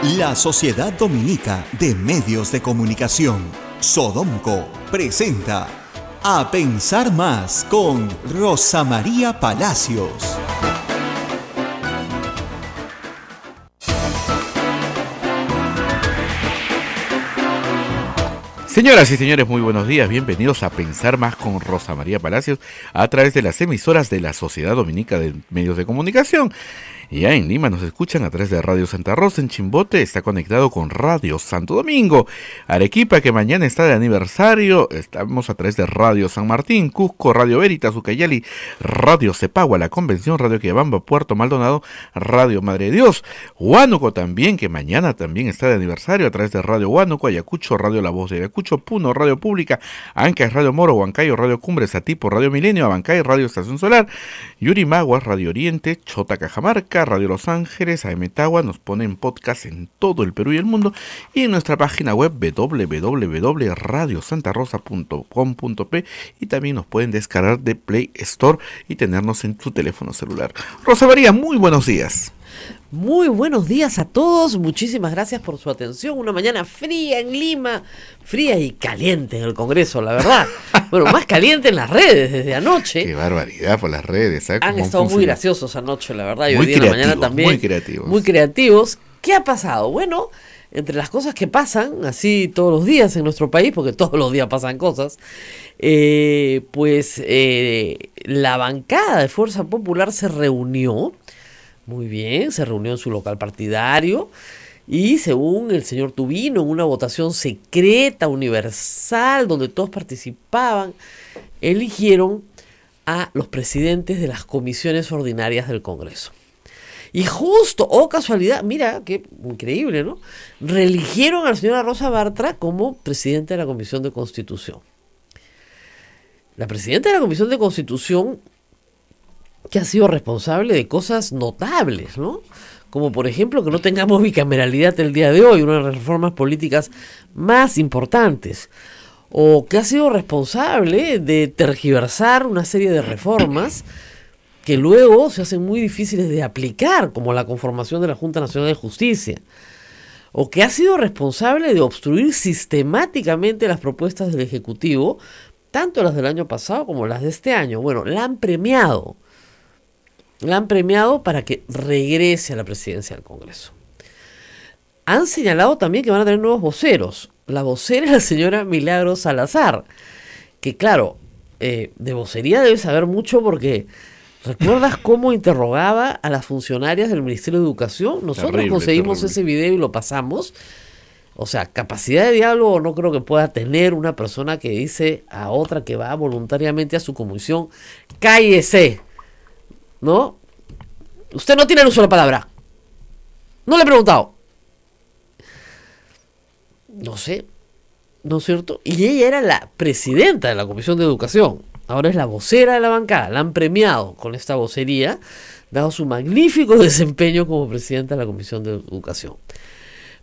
La Sociedad Dominica de Medios de Comunicación, Sodomco, presenta A Pensar Más con Rosa María Palacios. Señoras y señores, muy buenos días. Bienvenidos a Pensar Más con Rosa María Palacios a través de las emisoras de la Sociedad Dominica de Medios de Comunicación. Ya en Lima nos escuchan a través de Radio Santa Rosa, en Chimbote está conectado con Radio Santo Domingo. Arequipa, que mañana está de aniversario, estamos a través de Radio San Martín, Cusco, Radio Veritas, Ucayali, Radio Cepagua, La Convención, Radio Quillabamba, Puerto Maldonado, Radio Madre de Dios. Huánuco también, que mañana también está de aniversario a través de Radio Huánuco, Ayacucho, Radio La Voz de Ayacucho, Puno, Radio Pública, Ancash, Radio Moro, Huancayo, Radio Cumbres, Atipo, Radio Milenio, Abancay, Radio Estación Solar, Yurimaguas, Radio Oriente, Chota, Cajamarca, Radio Los Ángeles, AM Tagua, nos ponen podcast en todo el Perú y el mundo, y en nuestra página web www.radiosantarosa.com.p, y también nos pueden descargar de Play Store y tenernos en su teléfono celular. Rosa María, muy buenos días. Muy buenos días a todos, muchísimas gracias por su atención. Una mañana fría en Lima, fría y caliente en el Congreso, la verdad. Bueno, más caliente en las redes desde anoche. Qué barbaridad por las redes. ¿Sabes Han estado muy graciosos anoche, la verdad, y hoy día en la mañana también. Muy creativos. Muy creativos. ¿Qué ha pasado? Bueno, entre las cosas que pasan, así todos los días en nuestro país, porque todos los días pasan cosas, la bancada de Fuerza Popular se reunió. Muy bien, se reunió en su local partidario y, según el señor Tubino, en una votación secreta, universal, donde todos participaban, eligieron a los presidentes de las comisiones ordinarias del Congreso. Y justo, casualidad, mira, qué increíble, ¿no? Reeligieron a la señora Rosa Bartra como presidenta de la Comisión de Constitución. La presidenta de la Comisión de Constitución, que ha sido responsable de cosas notables, ¿no? Como por ejemplo que no tengamos bicameralidad el día de hoy, una de las reformas políticas más importantes, o que ha sido responsable de tergiversar una serie de reformas que luego se hacen muy difíciles de aplicar, como la conformación de la Junta Nacional de Justicia, o que ha sido responsable de obstruir sistemáticamente las propuestas del Ejecutivo, tanto las del año pasado como las de este año. Bueno, la han premiado para que regrese a la presidencia del Congreso. Han señalado también que van a tener nuevos voceros. La vocera es la señora Milagros Salazar, que claro, de vocería debe saber mucho porque ¿recuerdas cómo interrogaba a las funcionarias del Ministerio de Educación? Nosotros conseguimos ese video y lo pasamos. O sea, capacidad de diálogo no creo que pueda tener una persona que dice a otra que va voluntariamente a su comisión: cállese, ¿no? Usted no tiene el uso de la palabra. No le he preguntado. No sé, ¿no es cierto? Y ella era la presidenta de la Comisión de Educación. Ahora es la vocera de la bancada. La han premiado con esta vocería, dado su magnífico desempeño como presidenta de la Comisión de Educación.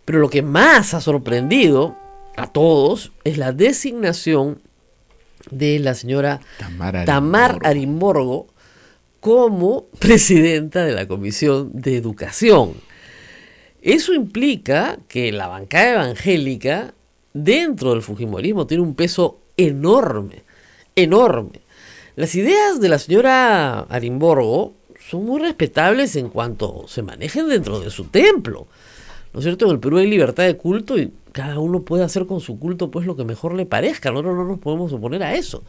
Pero lo que más ha sorprendido a todos es la designación de la señora Tamar Arimborgo como presidenta de la Comisión de Educación. Eso implica que la bancada evangélica dentro del fujimorismo tiene un peso enorme, enorme. Las ideas de la señora Arimborgo son muy respetables en cuanto se manejen dentro de su templo, ¿no es cierto? En el Perú hay libertad de culto y cada uno puede hacer con su culto pues lo que mejor le parezca. Nosotros no nos podemos oponer a eso.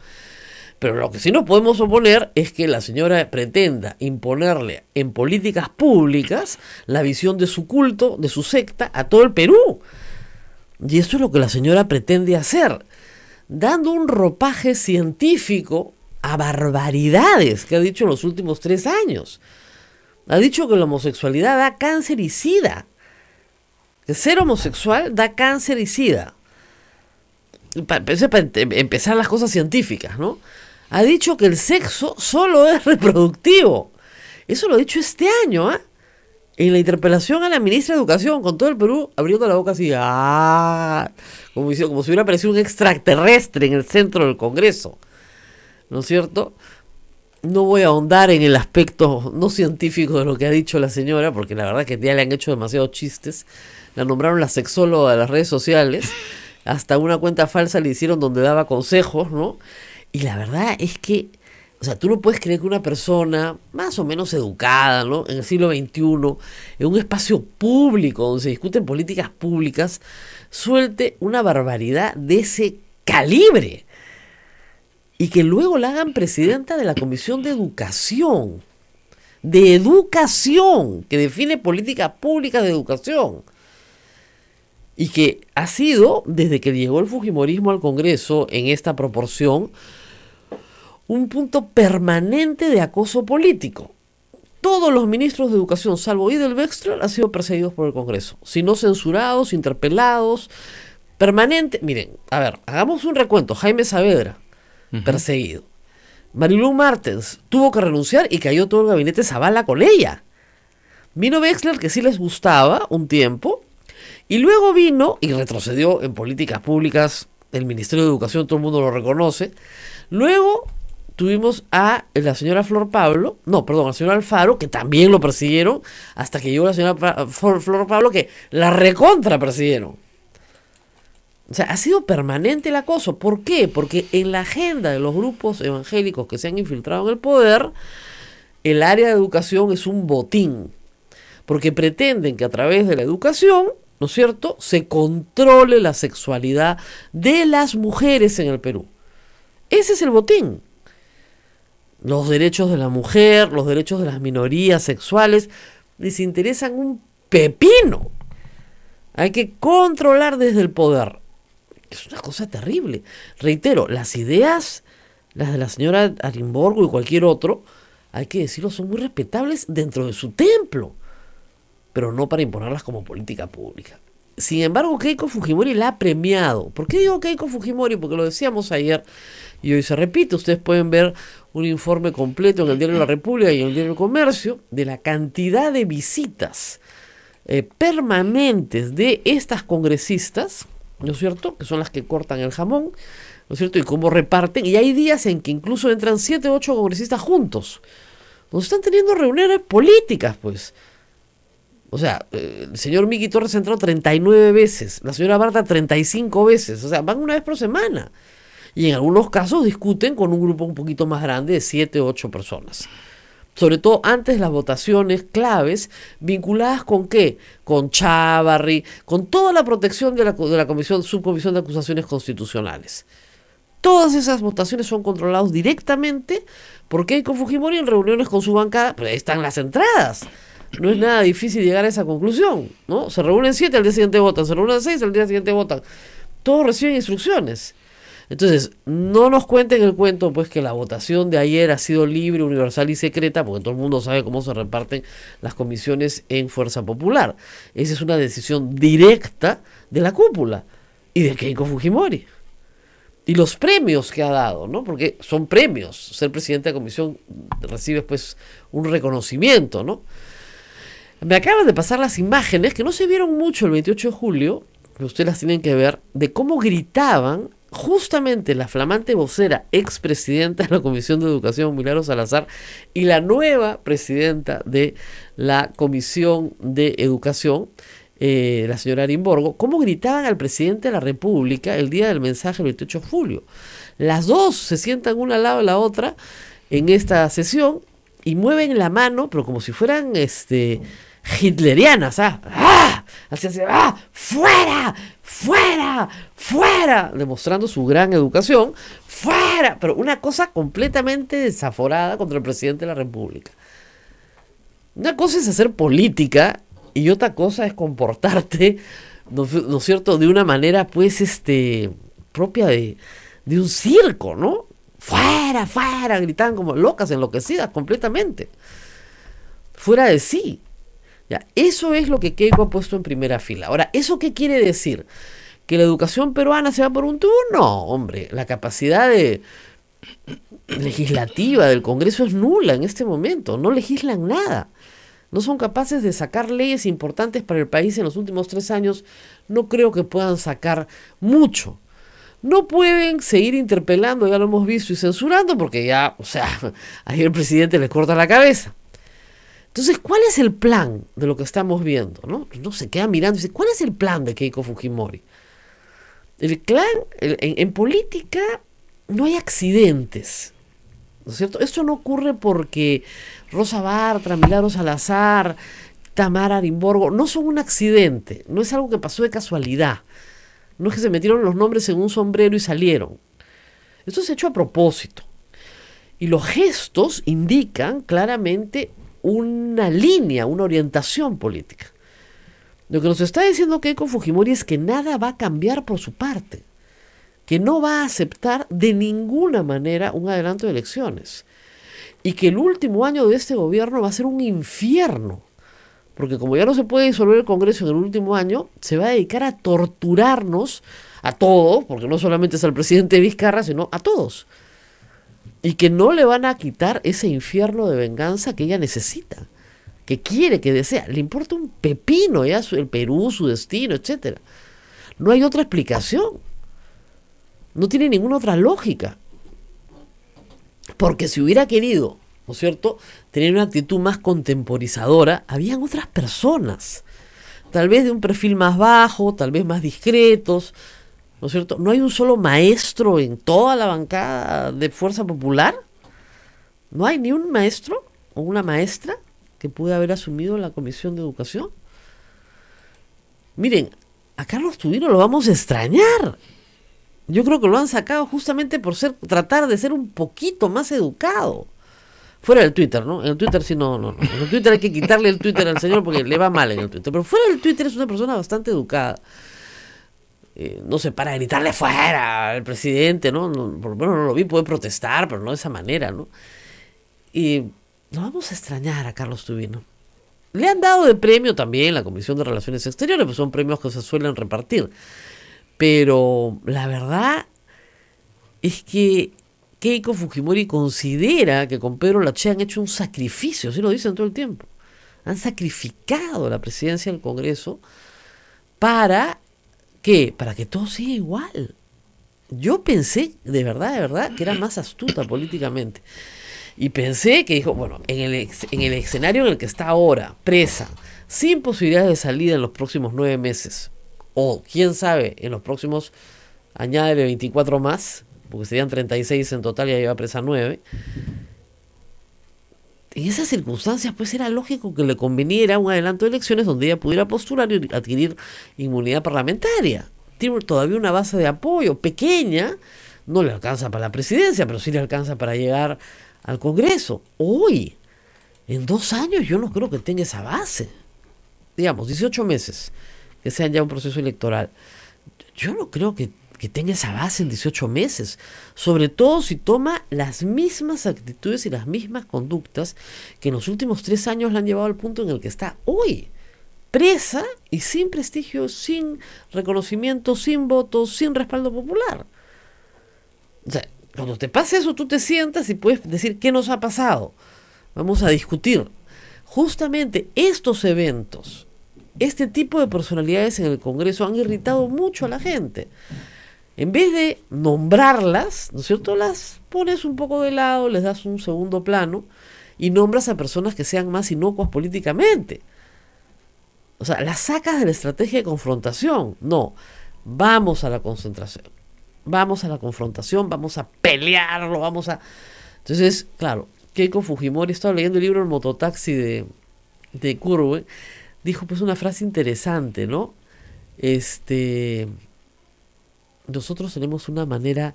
Pero lo que sí nos podemos oponer es que la señora pretenda imponerle en políticas públicas la visión de su culto, de su secta, a todo el Perú. Y eso es lo que la señora pretende hacer, dando un ropaje científico a barbaridades que ha dicho en los últimos 3 años. Ha dicho que la homosexualidad da cáncer y sida. Que ser homosexual da cáncer y sida. Para empezar las cosas científicas, ¿no? Ha dicho que el sexo solo es reproductivo. Eso lo ha dicho este año, ¿eh? En la interpelación a la ministra de Educación, con todo el Perú abriendo la boca así, como si hubiera aparecido un extraterrestre en el centro del Congreso, ¿no es cierto? No voy a ahondar en el aspecto no científico de lo que ha dicho la señora, porque la verdad que ya le han hecho demasiados chistes. La nombraron la sexóloga de las redes sociales. Hasta una cuenta falsa le hicieron donde daba consejos, ¿no? Y la verdad es que, o sea, tú no puedes creer que una persona más o menos educada, ¿no? En el siglo XXI, en un espacio público donde se discuten políticas públicas, suelte una barbaridad de ese calibre. Y que luego la hagan presidenta de la Comisión de Educación. De Educación, que define políticas públicas de educación. Y que ha sido, desde que llegó el fujimorismo al Congreso, en esta proporción, un punto permanente de acoso político. Todos los ministros de educación, salvo Idel Wexler, han sido perseguidos por el Congreso. Si no censurados, interpelados, permanente. Miren, a ver, hagamos un recuento. Jaime Saavedra, perseguido. Marilu Martens tuvo que renunciar y cayó todo el gabinete Zavala con ella. Vino Wexler, que sí les gustaba un tiempo, y luego vino y retrocedió en políticas públicas. El Ministerio de Educación, todo el mundo lo reconoce. Luego tuvimos a la señora Flor Pablo, no, perdón, a la señora Alfaro, que también lo persiguieron, hasta que llegó la señora Flor Pablo, que la recontra persiguieron. O sea, ha sido permanente el acoso. ¿Por qué? Porque en la agenda de los grupos evangélicos que se han infiltrado en el poder, el área de educación es un botín. Porque pretenden que a través de la educación, ¿no es cierto?, se controle la sexualidad de las mujeres en el Perú. Ese es el botín. Los derechos de la mujer, los derechos de las minorías sexuales, les interesan un pepino. Hay que controlar desde el poder. Es una cosa terrible. Reitero, las ideas, las de la señora Arimborgo y cualquier otro, hay que decirlo, son muy respetables dentro de su templo, pero no para imponerlas como política pública. Sin embargo, Keiko Fujimori la ha premiado. ¿Por qué digo Keiko Fujimori? Porque lo decíamos ayer y hoy se repite. Ustedes pueden ver un informe completo en el Diario de la República y en el Diario del Comercio de la cantidad de visitas permanentes de estas congresistas, ¿no es cierto?, que son las que cortan el jamón, ¿no es cierto?, y cómo reparten. Y hay días en que incluso entran 7 o 8 congresistas juntos, donde están teniendo reuniones políticas, pues. O sea, el señor Miki Torres ha entrado 39 veces, la señora Barta 35 veces, o sea, van una vez por semana. Y en algunos casos discuten con un grupo un poquito más grande de 7 o 8 personas. Sobre todo antes de las votaciones claves, vinculadas con ¿qué? Con Chávarri, con toda la protección de la comisión, subcomisión de acusaciones constitucionales. Todas esas votaciones son controladas directamente por Keiko Fujimori en reuniones con su bancada, pero ahí están las entradas. No es nada difícil llegar a esa conclusión, ¿no? Se reúnen 7, al día siguiente votan, se reúnen 6, al día siguiente votan. Todos reciben instrucciones. Entonces, no nos cuenten el cuento, pues, que la votación de ayer ha sido libre, universal y secreta, porque todo el mundo sabe cómo se reparten las comisiones en Fuerza Popular. Esa es una decisión directa de la cúpula y de Keiko Fujimori. Y los premios que ha dado, ¿no? Porque son premios. Ser presidente de la comisión recibe, pues, un reconocimiento, ¿no? Me acaban de pasar las imágenes, que no se vieron mucho el 28 de julio, pero ustedes las tienen que ver, de cómo gritaban justamente la flamante vocera, expresidenta de la Comisión de Educación, Milagros Salazar, y la nueva presidenta de la Comisión de Educación, la señora Arimborgo, cómo gritaban al presidente de la República el día del mensaje el 28 de julio. Las dos se sientan una al lado de la otra en esta sesión y mueven la mano, pero como si fueran hitlerianas, así, fuera, fuera, fuera, demostrando su gran educación, fuera, pero una cosa completamente desaforada contra el presidente de la República. Una cosa es hacer política y otra cosa es comportarte, ¿no es cierto?, de una manera, pues, propia de un circo, ¿no? Fuera, fuera, gritaban como locas, enloquecidas completamente, fuera de sí. Ya, eso es lo que Keiko ha puesto en primera fila. Ahora, ¿eso qué quiere decir? ¿Que la educación peruana se va por un tubo? No, hombre, la capacidad legislativa del Congreso es nula en este momento, no legislan nada. No son capaces de sacar leyes importantes para el país en los últimos 3 años, no creo que puedan sacar mucho. No pueden seguir interpelando, ya lo hemos visto, y censurando, porque ya, o sea, ahí el presidente les corta la cabeza. Entonces, ¿cuál es el plan de lo que estamos viendo? No se queda mirando y dice, ¿cuál es el plan de Keiko Fujimori? El plan, en política no hay accidentes, ¿no es cierto? Esto no ocurre porque Rosa Bartra, Milagros Salazar, Tamara Arimborgo no son un accidente, no es algo que pasó de casualidad. No es que se metieron los nombres en un sombrero y salieron. Esto se ha hecho a propósito. Y los gestos indican claramente una línea, una orientación política. Lo que nos está diciendo Keiko Fujimori es que nada va a cambiar por su parte, que no va a aceptar de ninguna manera un adelanto de elecciones y que el último año de este gobierno va a ser un infierno, porque como ya no se puede disolver el Congreso en el último año, se va a dedicar a torturarnos a todos, porque no solamente es al presidente Vizcarra, sino a todos, y que no le van a quitar ese infierno de venganza que ella necesita, que quiere, que desea. Le importa un pepino ya el Perú, su destino, etcétera. No hay otra explicación. No tiene ninguna otra lógica. Porque si hubiera querido, ¿no es cierto?, tener una actitud más contemporizadora, habían otras personas, tal vez de un perfil más bajo, tal vez más discretos, ¿no es cierto? No hay un solo maestro en toda la bancada de Fuerza Popular. No hay ni un maestro o una maestra que pudo haber asumido la Comisión de Educación. Miren, a Carlos Tubino lo vamos a extrañar. Yo creo que lo han sacado justamente por tratar de ser un poquito más educado. Fuera del Twitter, ¿no? En el Twitter sí, no. En el Twitter hay que quitarle el Twitter al señor porque le va mal en el Twitter. Pero fuera del Twitter es una persona bastante educada. No se para a gritarle fuera al presidente, ¿no? Por lo menos no lo vi, puede protestar, pero no de esa manera, ¿no? Y lo vamos a extrañar a Carlos Tubino. Le han dado de premio también la Comisión de Relaciones Exteriores, pues son premios que se suelen repartir. Pero la verdad es que Keiko Fujimori considera que con Pedro Lachea han hecho un sacrificio, sí lo dicen todo el tiempo. Han sacrificado la presidencia del Congreso para ¿qué? Para que todo siga igual. Yo pensé de verdad que era más astuta políticamente. Y pensé que dijo, bueno, en el escenario en el que está ahora, presa, sin posibilidades de salida en los próximos 9 meses, o quién sabe, en los próximos, añádele 24 más, porque serían 36 en total y ya lleva presa 9. En esas circunstancias, pues era lógico que le conveniera un adelanto de elecciones donde ella pudiera postular y adquirir inmunidad parlamentaria. Tiene todavía una base de apoyo pequeña, no le alcanza para la presidencia, pero sí le alcanza para llegar al Congreso. Hoy, en 2 años, yo no creo que tenga esa base. Digamos, 18 meses, que sean ya un proceso electoral. Yo no creo que tenga esa base en 18 meses, sobre todo si toma las mismas actitudes y las mismas conductas que en los últimos 3 años la han llevado al punto en el que está hoy, presa y sin prestigio, sin reconocimiento, sin votos, sin respaldo popular. O sea, cuando te pase eso, tú te sientas y puedes decir qué nos ha pasado. Vamos a discutir. Justamente estos eventos, este tipo de personalidades en el Congreso han irritado mucho a la gente. En vez de nombrarlas, ¿no es cierto?, las pones un poco de lado, les das un segundo plano y nombras a personas que sean más inocuas políticamente. O sea, las sacas de la estrategia de confrontación. No, vamos a la concentración, vamos a la confrontación, vamos a pelearlo, vamos a... Entonces, claro, Keiko Fujimori, estaba leyendo el libro El mototaxi de Curwe, dijo pues una frase interesante, ¿no? Nosotros tenemos una manera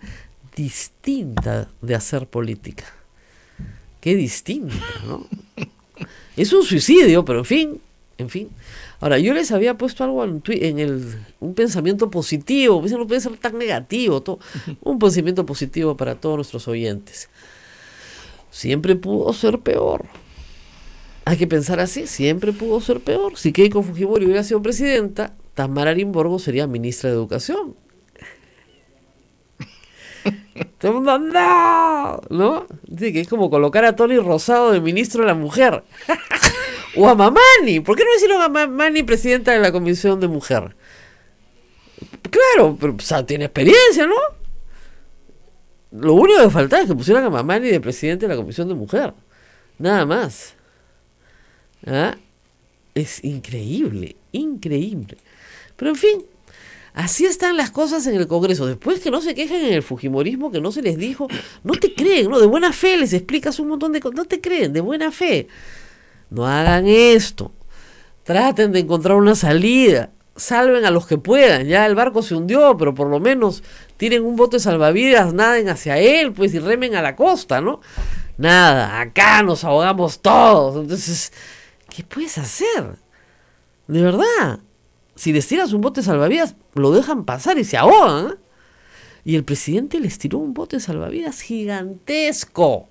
distinta de hacer política. Qué distinta, ¿no? Es un suicidio, pero en fin. Ahora, yo les había puesto algo un pensamiento positivo, pues no puede ser tan negativo, un pensamiento positivo para todos nuestros oyentes. Siempre pudo ser peor. Hay que pensar así, siempre pudo ser peor. Si Keiko Fujimori hubiera sido presidenta, Tamara Arimborgo sería ministra de Educación. Todo el mundo, ¿no? Dice que es como colocar a Tony Rosado de ministro de la Mujer. O a Mamani. ¿Por qué no hicieron a Mamani presidenta de la Comisión de Mujer? claro, pero o sea, tiene experiencia, ¿no? Lo único que faltaba es que pusieran a Mamani de presidente de la Comisión de Mujer. Nada más. ¿Ah? Es increíble, increíble. Pero en fin, así están las cosas en el Congreso. Después que no se quejen en el fujimorismo, que no se les dijo, no te creen, ¿no? De buena fe les explicas un montón de cosas, no te creen, de buena fe. No hagan esto. Traten de encontrar una salida. Salven a los que puedan. Ya el barco se hundió, pero por lo menos tiren un bote de salvavidas, naden hacia él, pues, y remen a la costa, ¿no? Nada, acá nos ahogamos todos. Entonces, ¿qué puedes hacer? De verdad. Si les tiras un bote de salvavidas, lo dejan pasar y se ahogan, ¿eh? Y el presidente les tiró un bote de salvavidas gigantesco.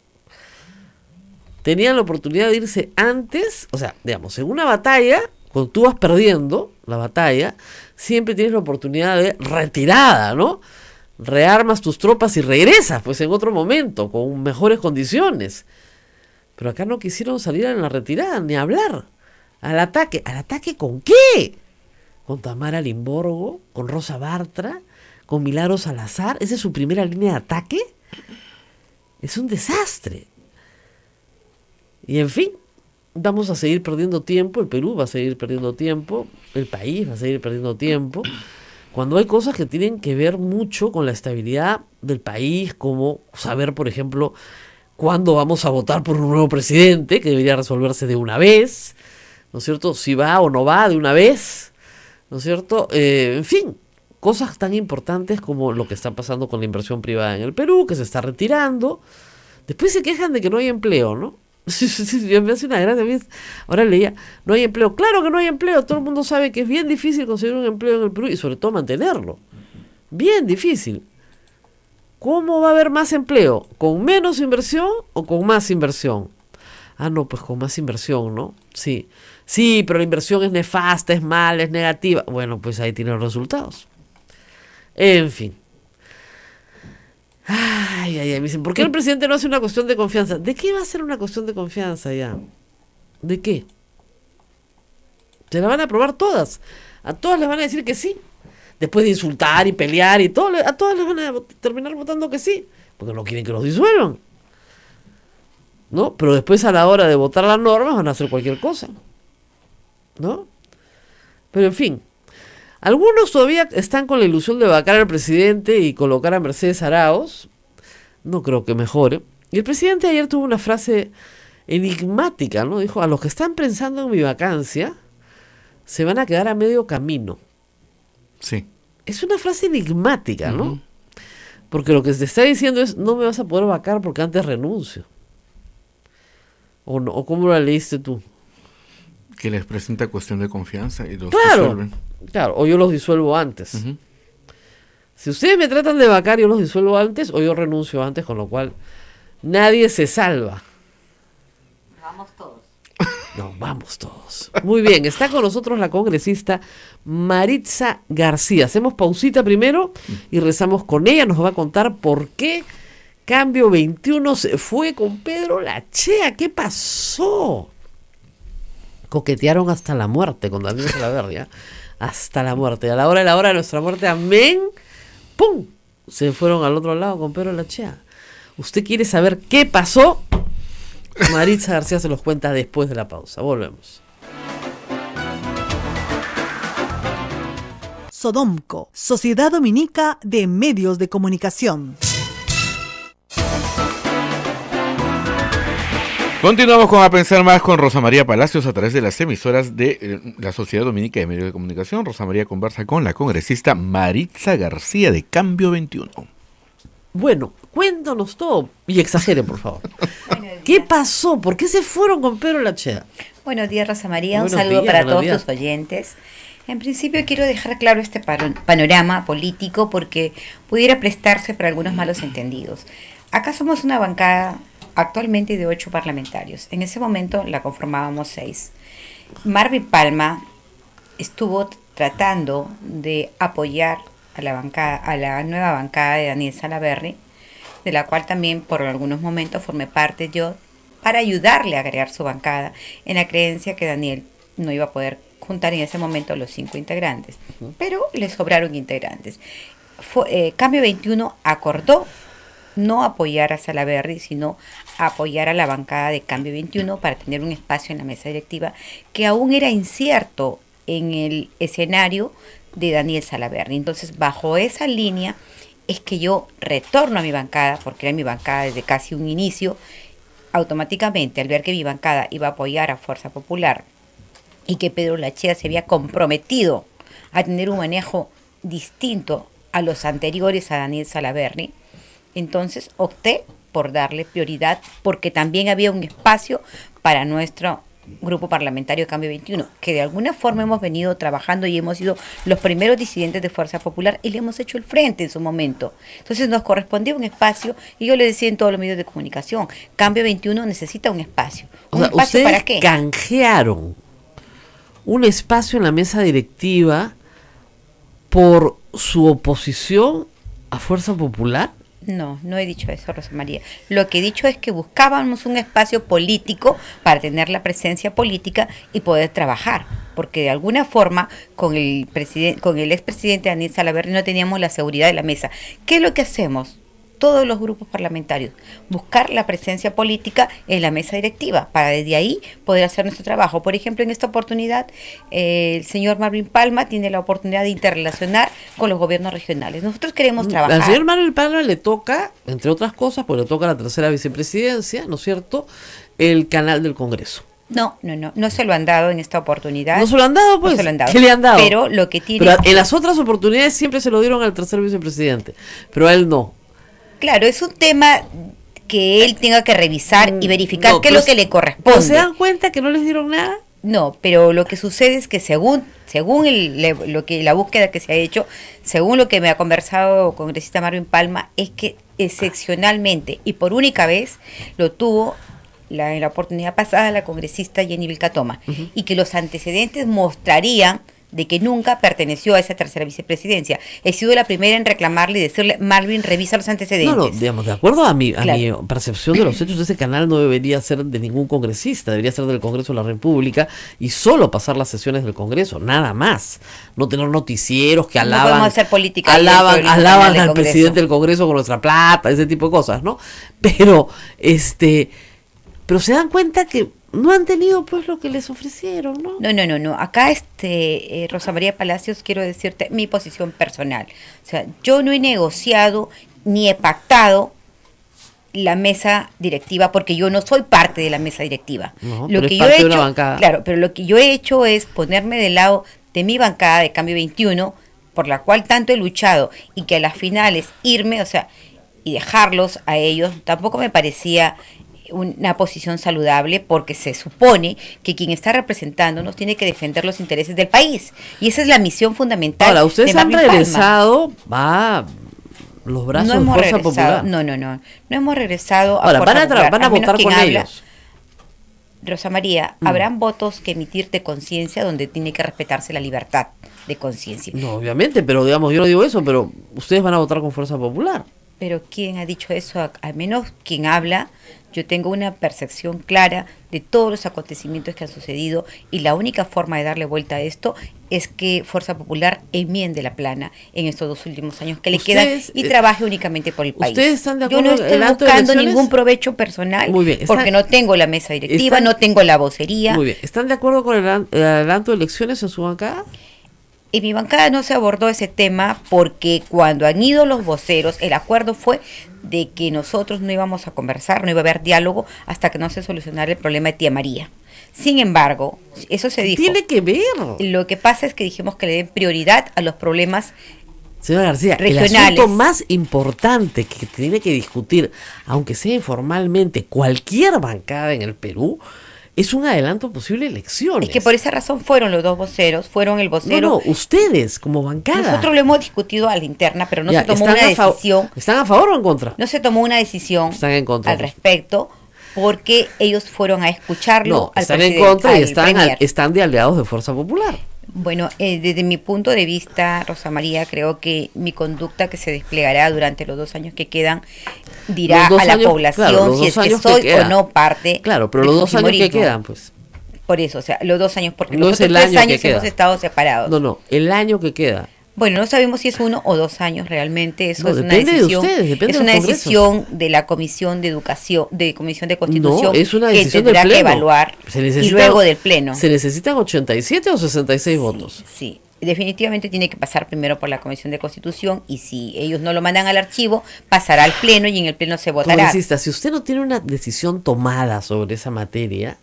Tenían la oportunidad de irse antes, o sea, digamos, en una batalla, cuando tú vas perdiendo la batalla, siempre tienes la oportunidad de retirada, ¿no? Rearmas tus tropas y regresas, pues en otro momento, con mejores condiciones. Pero acá no quisieron salir en la retirada, ni hablar. Al ataque. ¿Al ataque con qué? ¿Con Tamara Limborgo? ¿Con Rosa Bartra? ¿Con Milagros Salazar? ¿Esa es su primera línea de ataque? Es un desastre. Y en fin, vamos a seguir perdiendo tiempo, el Perú va a seguir perdiendo tiempo, el país va a seguir perdiendo tiempo, cuando hay cosas que tienen que ver mucho con la estabilidad del país, como saber, por ejemplo, cuándo vamos a votar por un nuevo presidente, que debería resolverse de una vez, ¿no es cierto? Si va o no va de una vez, ¿no es cierto? En fin, cosas tan importantes como lo que está pasando con la inversión privada en el Perú, que se está retirando. Después se quejan de que no hay empleo, ¿no? Me hace una gracia. Ahora leía, no hay empleo. Claro que no hay empleo. Todo el mundo sabe que es bien difícil conseguir un empleo en el Perú y sobre todo mantenerlo. Bien difícil. ¿Cómo va a haber más empleo? ¿Con menos inversión o con más inversión? Ah, no, pues con más inversión, ¿no? Sí. Sí, pero la inversión es nefasta, es mala, es negativa. Bueno, pues ahí tienen los resultados. En fin. Ay, ay, ay, me dicen, ¿por qué el presidente no hace una cuestión de confianza? ¿De qué va a ser una cuestión de confianza ya? ¿De qué? Se la van a aprobar todas. A todas les van a decir que sí. Después de insultar y pelear y todo, a todas les van a terminar votando que sí. Porque no quieren que los disuelvan. ¿No? Pero después a la hora de votar las normas van a hacer cualquier cosa. ¿No? Pero en fin. Algunos todavía están con la ilusión de vacar al presidente y colocar a Mercedes Arauz. No creo que mejore. Y el presidente ayer tuvo una frase enigmática, ¿no? Dijo, a los que están pensando en mi vacancia, se van a quedar a medio camino. Sí. Es una frase enigmática, ¿no? Porque lo que se está diciendo es, no me vas a poder vacar porque antes renuncio. ¿O no? ¿O cómo la leíste tú? Que les presenta cuestión de confianza y los disuelven. Claro, o yo los disuelvo antes. Si ustedes me tratan de vacar, yo los disuelvo antes o yo renuncio antes, con lo cual nadie se salva. Vamos todos. No, vamos todos. Muy bien, está con nosotros la congresista Maritza García. Hacemos pausita primero y rezamos con ella. Nos va a contar por qué Cambio 21 se fue con Pedro Lachea. ¿Qué pasó? Coquetearon hasta la muerte con Daniel Salaverry, hasta la muerte. A la hora de nuestra muerte, amén, ¡pum! Se fueron al otro lado con Pedro Lachea. ¿Usted quiere saber qué pasó? Maritza García se los cuenta después de la pausa. Volvemos. Sodomco, Sociedad Dominica de Medios de Comunicación. Continuamos con A Pensar Más con Rosa María Palacios a través de las emisoras de la Sociedad Dominica de Medios de Comunicación. Rosa María conversa con la congresista Maritza García de Cambio 21. Bueno, cuéntanos todo y exageren, por favor. ¿Qué pasó? ¿Por qué se fueron con Pedro Lachea? Buenos días, Rosa María. Un saludo para todos tus oyentes. En principio quiero dejar claro este panorama político porque pudiera prestarse para algunos malos entendidos. Acá somos una bancada actualmente de 8 parlamentarios. En ese momento la conformábamos 6. Marvin Palma estuvo tratando de apoyar a la bancada, a la nueva bancada de Daniel Salaverry, de la cual también por algunos momentos formé parte yo, para ayudarle a crear su bancada, en la creencia que Daniel no iba a poder juntar en ese momento los 5 integrantes, pero le sobraron integrantes. Cambio 21 acordó no apoyar a Salaverry, sino apoyar a la bancada de Cambio 21 para tener un espacio en la mesa directiva que aún era incierto en el escenario de Daniel Salaverry. Entonces, bajo esa línea es que yo retorno a mi bancada, porque era mi bancada desde casi un inicio. Automáticamente, al ver que mi bancada iba a apoyar a Fuerza Popular y que Pedro Lachea se había comprometido a tener un manejo distinto a los anteriores a Daniel Salaverry, entonces opté por darle prioridad, porque también había un espacio para nuestro grupo parlamentario Cambio 21, que de alguna forma hemos venido trabajando y hemos sido los primeros disidentes de Fuerza Popular y le hemos hecho el frente en su momento. Entonces nos correspondía un espacio y yo le decía en todos los medios de comunicación, Cambio 21 necesita un espacio. ¿Un espacio para qué? Canjearon un espacio en la mesa directiva por su oposición a Fuerza Popular. No, no he dicho eso, Rosa María. Lo que he dicho es que buscábamos un espacio político para tener la presencia política y poder trabajar, porque de alguna forma con el expresidente Daniel Salaverry no teníamos la seguridad de la mesa. ¿Qué es lo que hacemos? Todos los grupos parlamentarios, buscar la presencia política en la mesa directiva, para desde ahí poder hacer nuestro trabajo. Por ejemplo, en esta oportunidad, el señor Marvin Palma tiene la oportunidad de interrelacionar con los gobiernos regionales. Nosotros queremos trabajar. Al señor Marvin Palma le toca, entre otras cosas, porque le toca la tercera vicepresidencia, ¿no es cierto?, el canal del Congreso. No se lo han dado en esta oportunidad. No se lo han dado, pues. No se lo han dado. ¿Qué le han dado? Pero lo que tiene... Pero en las otras oportunidades siempre se lo dieron al tercer vicepresidente, pero a él no. Claro, es un tema que él tenga que revisar y verificar qué es lo que le corresponde. ¿No se dan cuenta que no les dieron nada? No, pero lo que sucede es que según la búsqueda que se ha hecho, según lo que me ha conversado el congresista Marvin Palma, es que excepcionalmente y por única vez lo tuvo en la oportunidad pasada la congresista Jenny Vilcatoma, y que los antecedentes mostrarían de que nunca perteneció a esa tercera vicepresidencia. He sido la primera en reclamarle y decirle, Marvin, revisa los antecedentes. No, digamos, de acuerdo a mi percepción de los hechos, ese canal no debería ser de ningún congresista, debería ser del Congreso de la República y solo pasar las sesiones del Congreso, nada más. No tener noticieros que alaban, no podemos hacer política alaban al presidente del Congreso con nuestra plata, ese tipo de cosas, ¿no? Pero se dan cuenta que no han tenido pues lo que les ofrecieron, ¿no? No. Acá, Rosa María Palacios, quiero decirte mi posición personal. O sea, yo no he negociado ni he pactado la mesa directiva, porque yo no soy parte de la mesa directiva. No, lo que yo he hecho, claro, pero lo que yo he hecho es ponerme del lado de mi bancada de Cambio 21, por la cual tanto he luchado, y que a las finales irme, o sea, y dejarlos a ellos, tampoco me parecía una posición saludable, porque se supone que quien está representándonos tiene que defender los intereses del país, y esa es la misión fundamental. Ahora, ustedes han regresado los brazos de Fuerza Popular. No hemos regresado a Ahora, Fuerza Popular. van a votar con ellos. Rosa María, habrán votos que emitir de conciencia, donde tiene que respetarse la libertad de conciencia. No, obviamente, pero digamos, yo no digo eso, pero ustedes van a votar con Fuerza Popular. Pero ¿quién ha dicho eso? Al menos quien habla, yo tengo una percepción clara de todos los acontecimientos que han sucedido, y la única forma de darle vuelta a esto es que Fuerza Popular enmiende la plana en estos 2 últimos años que le quedan y trabaje únicamente por el país. ¿Ustedes están de acuerdo? Yo no estoy buscando ningún provecho personal. Muy bien, porque no tengo la mesa directiva, no tengo la vocería. Muy bien. ¿Están de acuerdo con el adelanto de elecciones en su bancada? En mi bancada no se abordó ese tema, porque cuando han ido los voceros, el acuerdo fue de que nosotros no íbamos a conversar, no iba a haber diálogo hasta que no se solucionara el problema de Tía María. Sin embargo, eso se dijo. Tiene que ver. Lo que pasa es que dijimos que le den prioridad a los problemas Señora García, regionales. El asunto más importante que tiene que discutir, aunque sea informalmente, cualquier bancada en el Perú, es un adelanto posible de elecciones. Es que por esa razón fueron los 2 voceros, fueron el vocero. No, ustedes como bancada. Nosotros lo hemos discutido a la interna, pero no se tomó una decisión. ¿Están a favor o en contra? No se tomó una decisión en contra, al respecto, porque ellos fueron a escucharlo al están presidente, en contra y al están de aliados de Fuerza Popular. Bueno, desde mi punto de vista, Rosa María, creo que mi conducta que se desplegará durante los 2 años que quedan dirá a la población si es que soy o no parte. Claro, pero los 2 años que quedan, pues. Por eso, o sea, los 2 años, porque No los es el otros 3 año que años hemos queda. estado separados. No, el año que queda. Bueno, no sabemos si es 1 o 2 años realmente. Eso No, es una depende de decisión. ustedes, depende es de los una congresos. decisión de la Comisión de Educación, de Comisión de Constitución, No, es una que decisión del tendrá que Pleno. evaluar Se y necesita- luego del Pleno. ¿Se necesitan 87 o 66 votos? Sí, definitivamente tiene que pasar primero por la Comisión de Constitución y si ellos no lo mandan al archivo, pasará al Pleno y en el Pleno se votará. Congresista, si usted no tiene una decisión tomada sobre esa materia,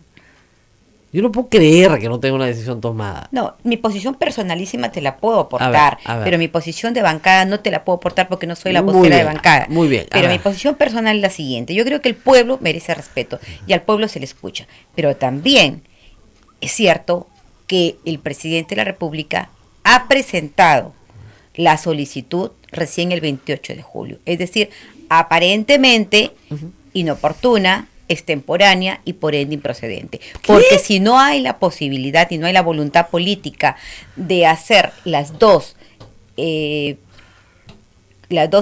yo no puedo creer que no tenga una decisión tomada. No, mi posición personalísima te la puedo aportar, A ver. pero mi posición de bancada no te la puedo aportar porque no soy la Muy vocera de bien, bancada. muy bien, a Pero ver. mi posición personal es la siguiente. Yo creo que el pueblo merece respeto y al pueblo se le escucha. Pero también es cierto que el presidente de la República ha presentado la solicitud recién el 28 de julio. Es decir, aparentemente inoportuna, extemporánea y por ende improcedente. Porque si no hay la posibilidad y no hay la voluntad política de hacer las dos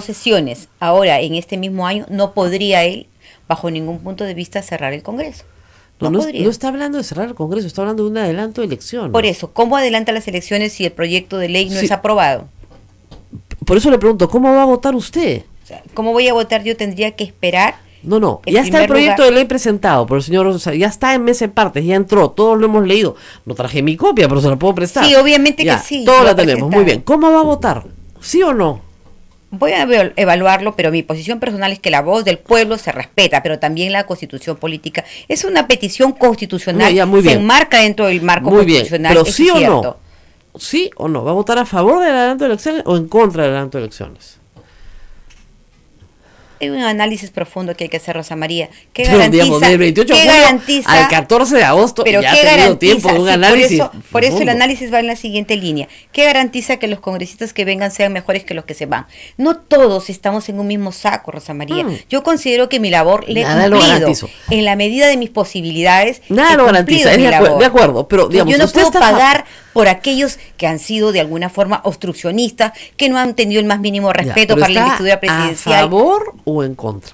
sesiones ahora en este mismo año, no podría él, bajo ningún punto de vista, cerrar el Congreso. No podría. No está hablando de cerrar el Congreso, está hablando de un adelanto de elecciones. Por eso, ¿cómo adelanta las elecciones si el proyecto de ley no Sí. es aprobado? Por eso le pregunto, ¿cómo va a votar usted? O sea, ¿cómo voy a votar? Yo tendría que esperar. No, En ya está el primer proyecto lugar- de ley presentado por el señor, o sea, ya está en mesa de partes, ya entró, todos lo hemos leído. No traje mi copia, pero se la puedo prestar. Sí, obviamente Ya, que sí. Todos lo la ha tenemos, presentado. muy bien. ¿Cómo va a votar? ¿Sí o no? Voy a evaluarlo, pero mi posición personal es que la voz del pueblo se respeta, pero también la constitución política. Es una petición constitucional, No, ya, muy se bien. enmarca dentro del marco Muy bien, constitucional. pero eso ¿sí es o cierto. no? ¿Sí o no? ¿Va a votar a favor del adelanto de elecciones o en contra del adelanto de elecciones? Hay un análisis profundo que hay que hacer, Rosa María. ¿Qué Pero, garantiza? digamos, del 28 de ¿qué julio garantiza? al 14 de agosto Pero ya ¿qué ha tenido garantiza? tiempo de un Sí, análisis por eso el profundo. análisis va en la siguiente línea. ¿Qué garantiza que los congresistas que vengan sean mejores que los que se van? No todos estamos en un mismo saco, Rosa María. Yo considero que mi labor le he Nada lo cumplido. garantizo. En la medida de mis posibilidades. Nada he lo cumplido garantiza, es mi de labor. acuerdo, pero digamos, yo no usted puedo está pagar por aquellos que han sido de alguna forma obstruccionistas, que no han tenido el más mínimo Ya, respeto pero para la ¿está investidura presidencial. ¿A favor o en contra?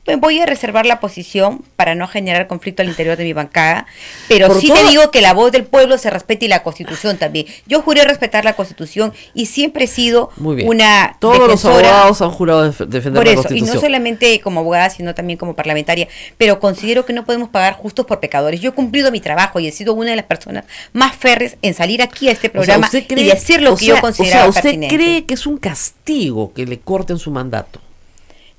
Pues voy a reservar la posición para no generar conflicto al interior de mi bancada, pero Por sí todo- te digo que la voz del pueblo se respete y la Constitución también. Yo juré respetar la Constitución y siempre he sido Muy bien. una Todos los defensora. abogados han jurado defender Por la eso, y Constitución. no solamente como abogada, sino también como parlamentaria, pero considero que no podemos pagar justos por pecadores. Yo he cumplido mi trabajo y he sido una de las personas más férreas en salir aquí a este programa ¿usted y decir lo que yo consideraba ¿usted pertinente. cree que es un castigo que le corten su mandato?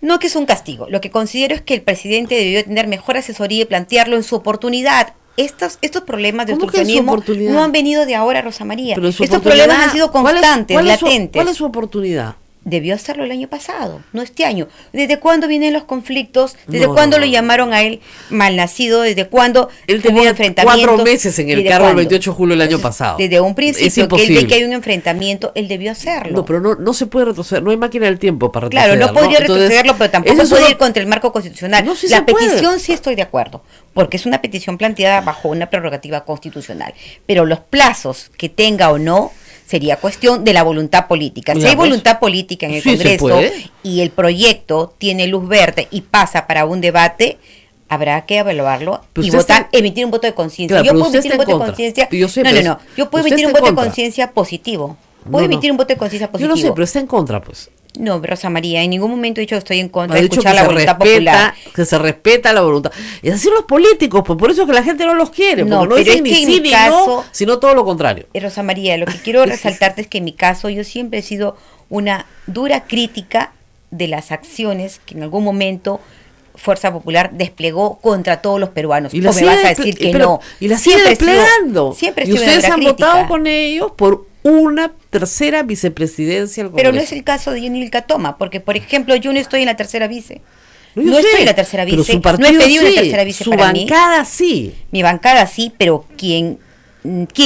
No que es un castigo, lo que considero es que el presidente debió tener mejor asesoría y plantearlo en su oportunidad. Estos problemas de ¿Cómo que en su obstruccionismo oportunidad? no han venido de ahora, Rosa María. Pero en su Estos oportunidad, problemas han sido constantes, latentes. ¿Cuál es su oportunidad? Debió hacerlo el año pasado, no este año. ¿Desde cuándo vienen los conflictos? ¿Desde No, cuándo no, lo no. llamaron a él malnacido? ¿Desde cuándo Él hubo tenía enfrentamientos? 4 meses en el ¿Desde cargo el cuándo? 28 de julio del año Entonces, pasado. Desde un Es principio que él ve imposible. que hay un enfrentamiento, él debió hacerlo. No, pero no se puede retroceder, no hay máquina del tiempo para Claro, retroceder. no podría Entonces, retrocederlo, pero tampoco ese es puede uno- ir contra el marco constitucional. No, sí la se puede. petición sí estoy de acuerdo, porque es una petición planteada bajo una prerrogativa constitucional. Pero los plazos que tenga o no sería cuestión de la voluntad política. Si Ya, hay pues. voluntad política en el Sí, se Congreso puede. y el proyecto tiene luz verde y pasa para un debate, habrá que evaluarlo Pero y usted votar, está- emitir un voto de conciencia. Claro, Yo pero puedo usted emitir un está en voto de contra. conciencia. Yo sé, No, pero no. Yo puedo usted emitir un está en voto de contra. conciencia positivo. No, Puedo no. emitir un voto de conciencia Yo positivo. no sé, pero está en contra, pues. No, Rosa María, en ningún momento he dicho que estoy en contra Ha de dicho escuchar que la se voluntad respeta, popular. que se respeta la voluntad. Y así los políticos, pues por eso es que la gente no los quiere, No, porque no pero dicen es ni que en sí mi ni caso- no, sino todo lo contrario. Rosa María, lo que quiero resaltarte es que en mi caso yo siempre he sido una dura crítica de las acciones que en algún momento Fuerza Popular desplegó contra todos los peruanos. Y la ¿O me sigue vas a desple- decir que pero- no? Y la sigue Siempre he sido- desplegando. Siempre he Y sido una ustedes dura han crítica. votado con ellos por una tercera vicepresidencia al Pero no Congreso. es el caso de Yenilka Toma, porque por ejemplo yo no estoy en la tercera vice. yo No sé, estoy en la tercera pero vice, su no he partido pedido una sí, tercera vice su para mí. bancada sí. Mi bancada sí, pero ¿quién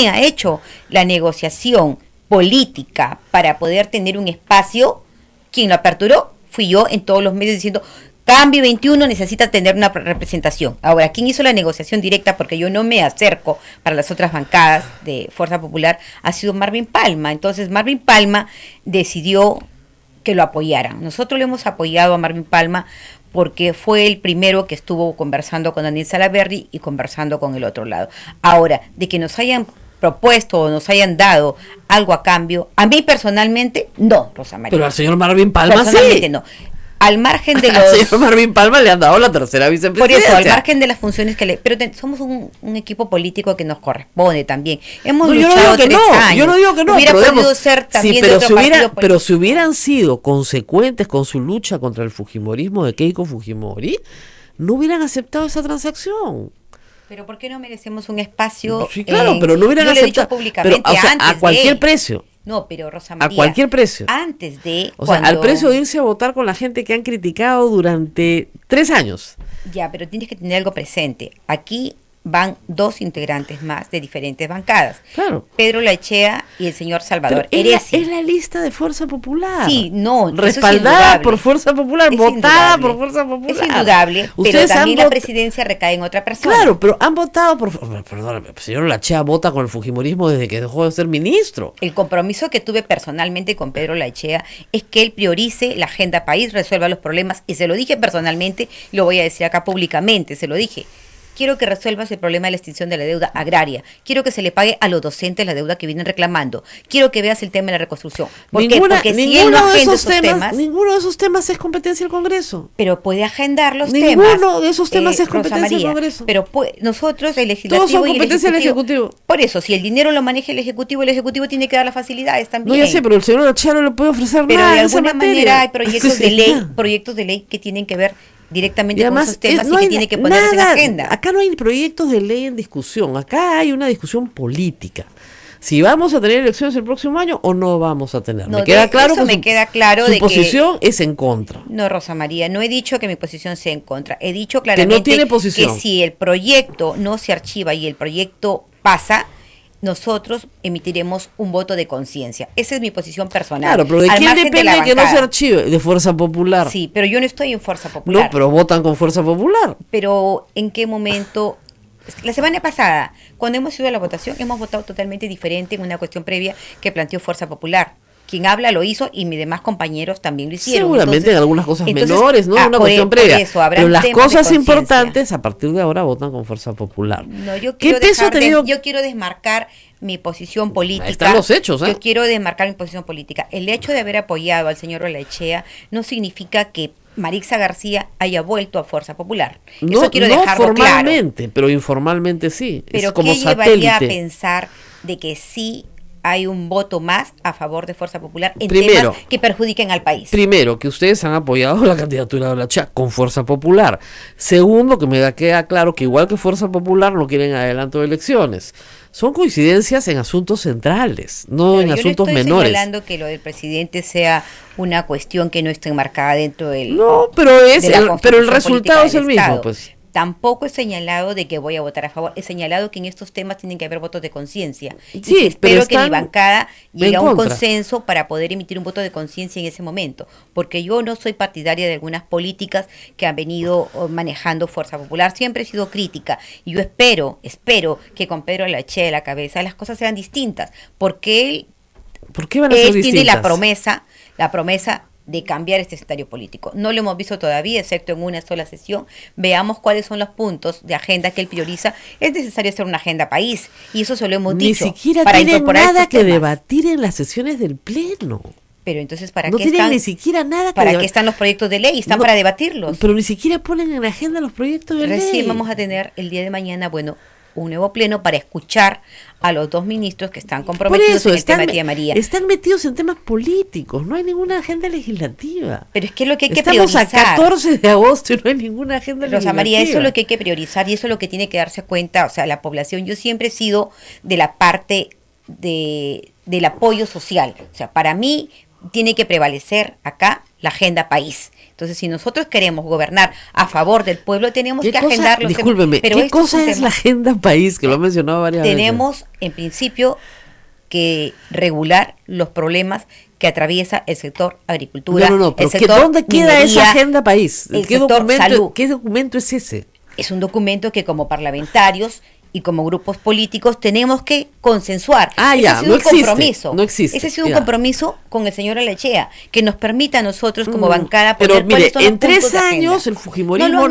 ha hecho la negociación política para poder tener un espacio? ¿Quién lo aperturó? Fui yo en todos los medios diciendo, Cambio 21 necesita tener una representación. Ahora, ¿quién hizo la negociación directa? Porque yo no me acerco para las otras bancadas de Fuerza Popular, ha sido Marvin Palma. Entonces, Marvin Palma decidió que lo apoyaran. Nosotros le hemos apoyado a Marvin Palma porque fue el primero que estuvo conversando con Daniel Salaverry y conversando con el otro lado. Ahora, de que nos hayan propuesto o nos hayan dado algo a cambio, a mí personalmente, no, Rosa María. Pero al señor Marvin Palma personalmente sí. no. Al margen de Al los... señor Marvin Palma le han dado la tercera Por vicepresidencia. eso, al margen de las funciones que le... Pero somos un equipo político que nos corresponde también. Hemos luchado 3 años. Yo no digo que no. Hubiera pero podido digamos, ser también sí, de otro partido político. Pero si hubieran sido consecuentes con su lucha contra el fujimorismo de Keiko Fujimori, no hubieran aceptado esa transacción. Pero ¿por qué no merecemos un espacio? Sí, claro, pero no hubieran yo aceptado. Lo he dicho públicamente pero, o sea, antes a cualquier de... precio. No, pero Rosa María, A cualquier precio. Antes de... O sea, al precio de irse a votar con la gente que han criticado durante 3 años. Ya, pero tienes que tener algo presente. Aquí van 2 integrantes más de diferentes bancadas. Claro. Pedro Laechea y el señor Salvador Pero Heresi. es la lista de Fuerza Popular. Sí, no, eso respaldada es por Fuerza Popular, es votada indudable. por Fuerza Popular. Es indudable, pero Ustedes también han la presidencia recae en otra persona. Claro, pero han votado por... Perdóname, el señor Laechea vota con el fujimorismo desde que dejó de ser ministro. El compromiso que tuve personalmente con Pedro Laechea es que él priorice la agenda país, resuelva los problemas, y se lo dije personalmente, y lo voy a decir acá públicamente, se lo dije. Quiero que resuelvas el problema de la extinción de la deuda agraria. Quiero que se le pague a los docentes la deuda que vienen reclamando. Quiero que veas el tema de la reconstrucción. ¿Por qué? Porque si él no agenda esos temas... Ninguno de esos temas es competencia del Congreso. Pero puede agendar los ninguno temas. Ninguno de esos temas es competencia Rosa María, del Congreso. Pero nosotros, el legislativo todos son y el competencia del ejecutivo. Ejecutivo. Por eso, si el dinero lo maneja el Ejecutivo tiene que dar las facilidades también. No, ya sé, pero el señor Laechea no le puede ofrecer pero nada. Pero de en esa alguna materia. manera hay proyectos de ley que tienen que ver directamente con esos temas y que tiene que ponerse en agenda. Acá no hay proyectos de ley en discusión, acá hay una discusión política. Si vamos a tener elecciones el próximo año o no vamos a tener. No, me queda claro que su de posición es en contra. No, Rosa María, no he dicho que mi posición sea en contra. He dicho claramente que no tiene posición. Que si el proyecto no se archiva y el proyecto pasa, nosotros emitiremos un voto de conciencia. Esa es mi posición personal. Claro, pero ¿de quién depende que no se archive? De Fuerza Popular. Sí, pero yo no estoy en Fuerza Popular. No, pero votan con Fuerza Popular. Pero ¿en qué momento? La semana pasada, cuando hemos ido a la votación, hemos votado totalmente diferente en una cuestión previa que planteó Fuerza Popular. Quien habla lo hizo y mis demás compañeros también lo hicieron. Seguramente en algunas cosas menores, ¿no? Una cuestión previa. Pero las cosas importantes, a partir de ahora, votan con Fuerza Popular. No, yo quiero desmarcar mi posición política. Ahí están los hechos, Yo quiero desmarcar mi posición política. El hecho de haber apoyado al señor Laechea no significa que Marixa García haya vuelto a Fuerza Popular. No, eso quiero dejarlo formalmente, claro. Pero informalmente sí. Pero es como ¿qué llevaría a pensar de que sí hay un voto más a favor de Fuerza Popular en temas que perjudiquen al país? Primero, que ustedes han apoyado la candidatura de Laechea con Fuerza Popular. Segundo, que me queda claro que igual que Fuerza Popular no quieren adelanto de elecciones. Son coincidencias en asuntos centrales, no en asuntos menores. No estoy señalando que lo del presidente sea una cuestión que no esté enmarcada dentro del... No, pero pero el resultado es el mismo, pues. Tampoco he señalado de que voy a votar a favor. He señalado que en estos temas tienen que haber votos de conciencia. Sí, y espero que mi bancada llegue a un consenso para poder emitir un voto de conciencia en ese momento. Porque yo no soy partidaria de algunas políticas que han venido manejando Fuerza Popular. Siempre he sido crítica. Y yo espero que con Pedro Laechea a la cabeza las cosas sean distintas. Porque ¿Por qué van a ser distintas? Tiene la promesa de cambiar este escenario político. No lo hemos visto todavía, excepto en una sola sesión. Veamos cuáles son los puntos de agenda que él prioriza. Es necesario hacer una agenda país, y eso se lo hemos dicho. Ni siquiera tienen nada que debatir en las sesiones del Pleno. Pero entonces, ¿para no qué tienen están? Ni siquiera nada que ¿Para qué están los proyectos de ley? Están para debatirlos. Pero ni siquiera ponen en la agenda los proyectos de ley. Recién vamos a tener el día de mañana, un nuevo pleno para escuchar a los 2 ministros que están comprometidos en el tema de Tía María. Están metidos en temas políticos, no hay ninguna agenda legislativa. Pero es que es lo que hay que priorizar. Estamos a 14 de agosto y no hay ninguna agenda legislativa. Rosa María, eso es lo que hay que priorizar y eso es lo que tiene que darse cuenta, o sea, la población. Yo siempre he sido de la parte del apoyo social. O sea, para mí tiene que prevalecer acá la agenda país. Entonces, si nosotros queremos gobernar a favor del pueblo, tenemos que agendar los... Discúlpeme, ¿qué cosa es la agenda país? Que lo ha mencionado varias veces. Tenemos, en principio, que regular los problemas que atraviesa el sector agricultura. No, pero ¿dónde queda esa agenda país? ¿Qué documento es ese? Es un documento que como parlamentarios y como grupos políticos tenemos que consensuar. Ese ha sido un compromiso. No existe. Ese ha sido un compromiso con el señor Alechea, que nos permita a nosotros como bancada poder. Pero mire, en 3 años el fujimorismo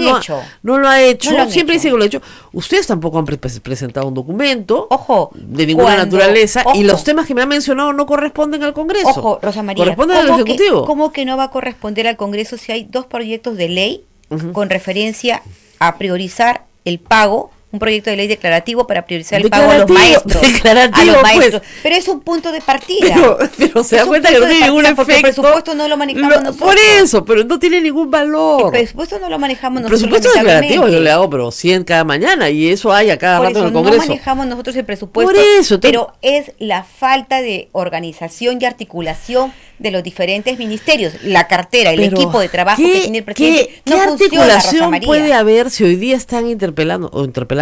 no lo ha hecho. Siempre dice que lo ha hecho. Ustedes tampoco han presentado un documento de ninguna naturaleza y los temas que me han mencionado no corresponden al Congreso. Ojo, Rosa María. Corresponden al Ejecutivo. ¿Cómo que no va a corresponder al Congreso si hay 2 proyectos de ley con referencia a priorizar el pago? Un proyecto de ley declarativo para priorizar el pago a los maestros. Pues. Pero es un punto de partida. Pero se da cuenta que no tiene ningún efecto. Porque el presupuesto no lo manejamos nosotros. Por eso, pero no tiene ningún valor. El presupuesto no lo manejamos nosotros. El presupuesto declarativo yo le hago, pero 100 cada mañana, y eso hay a cada rato en el Congreso. No manejamos nosotros el presupuesto. Por eso, pero es la falta de organización y articulación de los diferentes ministerios, la cartera, el equipo de trabajo que tiene el presidente. ¿Qué articulación puede haber si hoy día están interpelando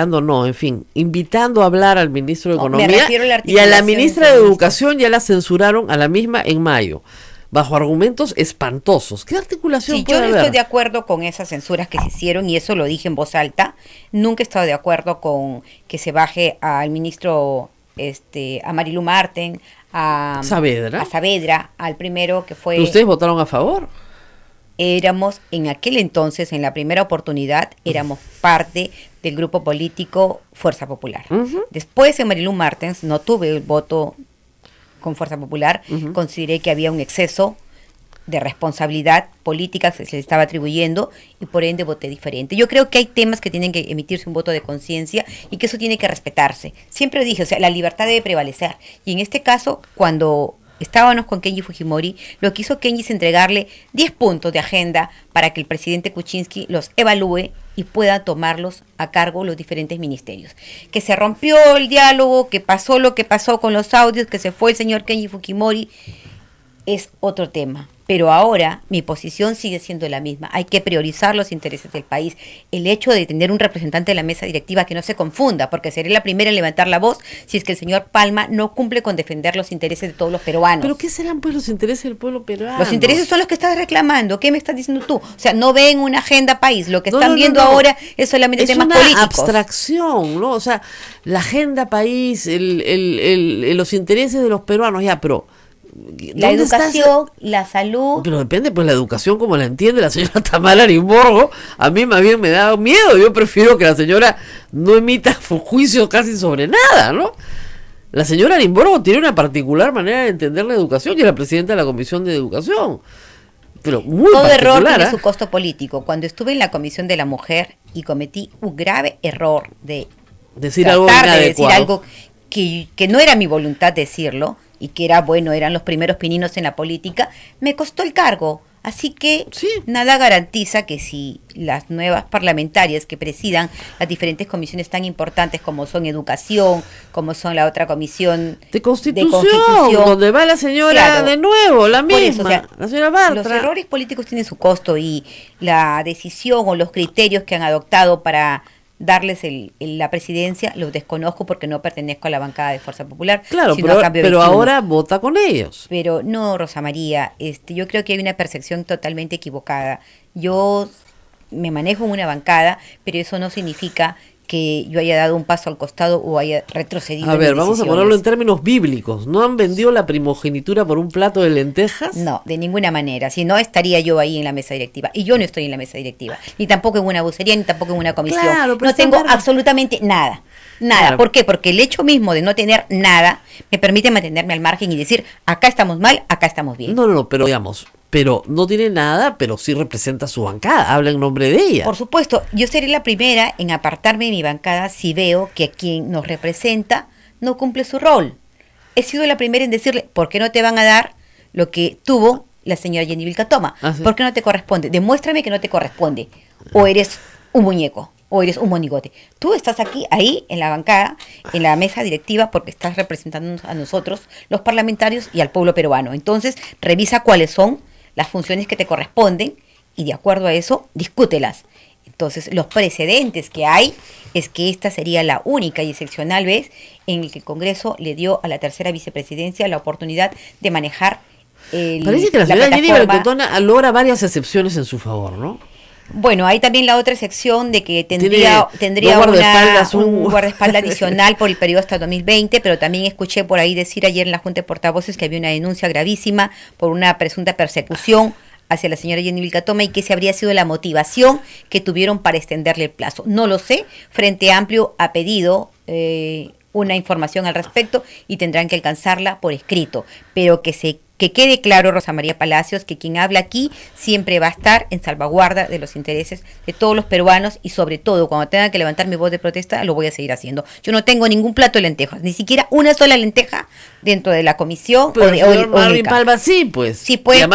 no, en fin, invitando a hablar al ministro de Economía y a la ministra de Educación? Ya la censuraron a la misma en mayo, bajo argumentos espantosos. ¿Qué articulación puede haber? Yo no estoy de acuerdo con esas censuras que se hicieron, y eso lo dije en voz alta. Nunca he estado de acuerdo con que se baje al ministro a Marilu Marten, a Saavedra, al primero que fue... ¿Ustedes votaron a favor? Éramos, en aquel entonces, en la primera oportunidad, éramos parte del grupo político Fuerza Popular. Después, en Marilu Martens, no tuve el voto con Fuerza Popular, consideré que había un exceso de responsabilidad política que se le estaba atribuyendo y por ende voté diferente. Yo creo que hay temas que tienen que emitirse un voto de conciencia y que eso tiene que respetarse. Siempre dije, o sea, la libertad debe prevalecer. Y en este caso, cuando estábamos con Kenji Fujimori, lo que hizo Kenji es entregarle 10 puntos de agenda para que el presidente Kuczynski los evalúe y pueda tomarlos a cargo los diferentes ministerios. Que se rompió el diálogo, que pasó lo que pasó con los audios, que se fue el señor Kenji Fujimori, es otro tema. Pero ahora mi posición sigue siendo la misma. Hay que priorizar los intereses del país. El hecho de tener un representante de la mesa directiva que no se confunda, porque seré la primera en levantar la voz si es que el señor Palma no cumple con defender los intereses de todos los peruanos. ¿Pero qué serán pues los intereses del pueblo peruano? Los intereses son los que estás reclamando. ¿Qué me estás diciendo tú? O sea, no ven una agenda país. Lo que están viendo ahora es solamente temas políticos. Es una abstracción, ¿no? O sea, la agenda país, los intereses de los peruanos, ya, pero... La educación, la salud. Pero depende, pues la educación como la entiende la señora Tamara Arimborgo, a mí más bien me da miedo. Yo prefiero que la señora no emita juicio casi sobre nada, ¿no? La señora Arimborgo tiene una particular manera de entender la educación y es la presidenta de la Comisión de Educación. Pero muy todo particular, error tiene su costo político. Cuando estuve en la Comisión de la Mujer y cometí un grave error de decir algo que no era mi voluntad decirlo, y que eran los primeros pininos en la política, me costó el cargo. Así que nada garantiza que si las nuevas parlamentarias que presidan las diferentes comisiones tan importantes como son educación, como son la otra comisión de constitución, donde va la señora de nuevo, la misma, eso, o sea, la señora Bartra. Los errores políticos tienen su costo y la decisión o los criterios que han adoptado para darles la presidencia, los desconozco porque no pertenezco a la bancada de Fuerza Popular. Claro, pero ahora vota con ellos. Pero no, Rosa María, yo creo que hay una percepción totalmente equivocada. Yo me manejo en una bancada, pero eso no significa que yo haya dado un paso al costado o haya retrocedido. A ver, vamos a ponerlo en términos bíblicos. ¿No han vendido la primogenitura por un plato de lentejas? No, de ninguna manera. Si no, estaría yo ahí en la mesa directiva. Y yo no estoy en la mesa directiva. Ni tampoco en una vocería, ni tampoco en una comisión. Claro, no tengo absolutamente nada. Nada. Claro. ¿Por qué? Porque el hecho mismo de no tener nada me permite mantenerme al margen y decir, acá estamos mal, acá estamos bien. No, pero digamos... Pero no tiene nada, pero sí representa su bancada, habla en nombre de ella. Por supuesto, yo seré la primera en apartarme de mi bancada si veo que quien nos representa no cumple su rol. He sido la primera en decirle, ¿por qué no te van a dar lo que tuvo la señora Jenny Vilcatoma? ¿Sí? ¿Por qué no te corresponde? Demuéstrame que no te corresponde. O eres un muñeco, o eres un monigote. Tú estás aquí, ahí, en la bancada, en la mesa directiva, porque estás representando a nosotros, los parlamentarios y al pueblo peruano. Entonces, revisa cuáles son las funciones que te corresponden y de acuerdo a eso, discútelas. Entonces, los precedentes que hay es que esta sería la única y excepcional vez en la que el Congreso le dio a la tercera vicepresidencia la oportunidad de manejar Parece que la señora Jenny Vilcatoma logra varias excepciones en su favor, ¿no? Bueno, hay también la otra sección de que tendría un guardaespaldas adicional por el periodo hasta 2020, pero también escuché por ahí decir ayer en la Junta de Portavoces que había una denuncia gravísima por una presunta persecución hacia la señora Jenny Vilcatoma y que esa habría sido la motivación que tuvieron para extenderle el plazo. No lo sé, Frente Amplio ha pedido una información al respecto y tendrán que alcanzarla por escrito, pero que quede claro, Rosa María Palacios, que quien habla aquí siempre va a estar en salvaguarda de los intereses de todos los peruanos y sobre todo cuando tenga que levantar mi voz de protesta lo voy a seguir haciendo. Yo no tengo ningún plato de lentejas, ni siquiera una sola lenteja dentro de la comisión. Pero Marvin Palma sí, pues. Sí, pues,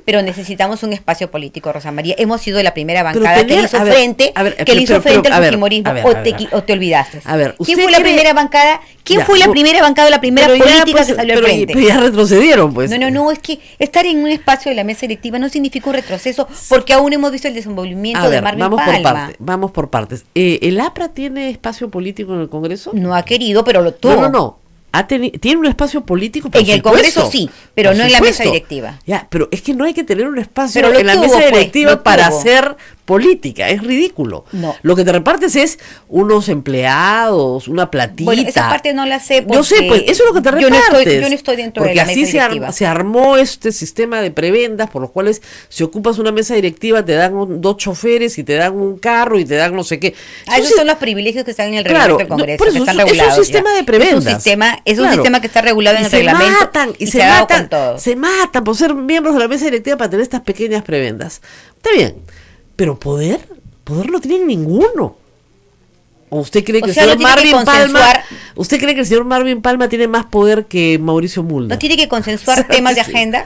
pero necesitamos un espacio político, Rosa María. Hemos sido la primera bancada que le hizo frente al fujimorismo, o te olvidaste. ¿Quién fue la primera bancada? ¿Quién fue la primera bancada, la primera política que salió al frente? Pero ya retrocedieron, pues. No, es que estar en un espacio de la mesa directiva no significa un retroceso, porque aún hemos visto el desenvolvimiento de Marvin Palma. Vamos por partes. ¿El APRA tiene espacio político en el Congreso? No ha querido, pero lo tuvo. No. Tiene un espacio político, en el Congreso sí, pero no en la mesa directiva. Ya, pero es que no hay que tener un espacio en la mesa directiva para hacer política, es ridículo. No. Lo que te repartes es unos empleados, una platita. Bueno, esa parte no la sé. Yo sé, pues eso es lo que te repartes. Yo no estoy dentro de la mesa directiva. Porque así se armó este sistema de prebendas por los cuales si ocupas una mesa directiva te dan 2 choferes y te dan un carro y te dan no sé qué. Esos son los privilegios que están en el reglamento del Congreso, que están regulados. Es un sistema de prebendas. Es un sistema que está regulado en el reglamento y se matan por ser miembros de la mesa directiva para tener estas pequeñas prebendas. Está bien, pero poder no tiene ninguno. ¿O usted cree que el señor Marvin Palma tiene más poder que Mauricio Mulder? ¿No tiene que consensuar temas de agenda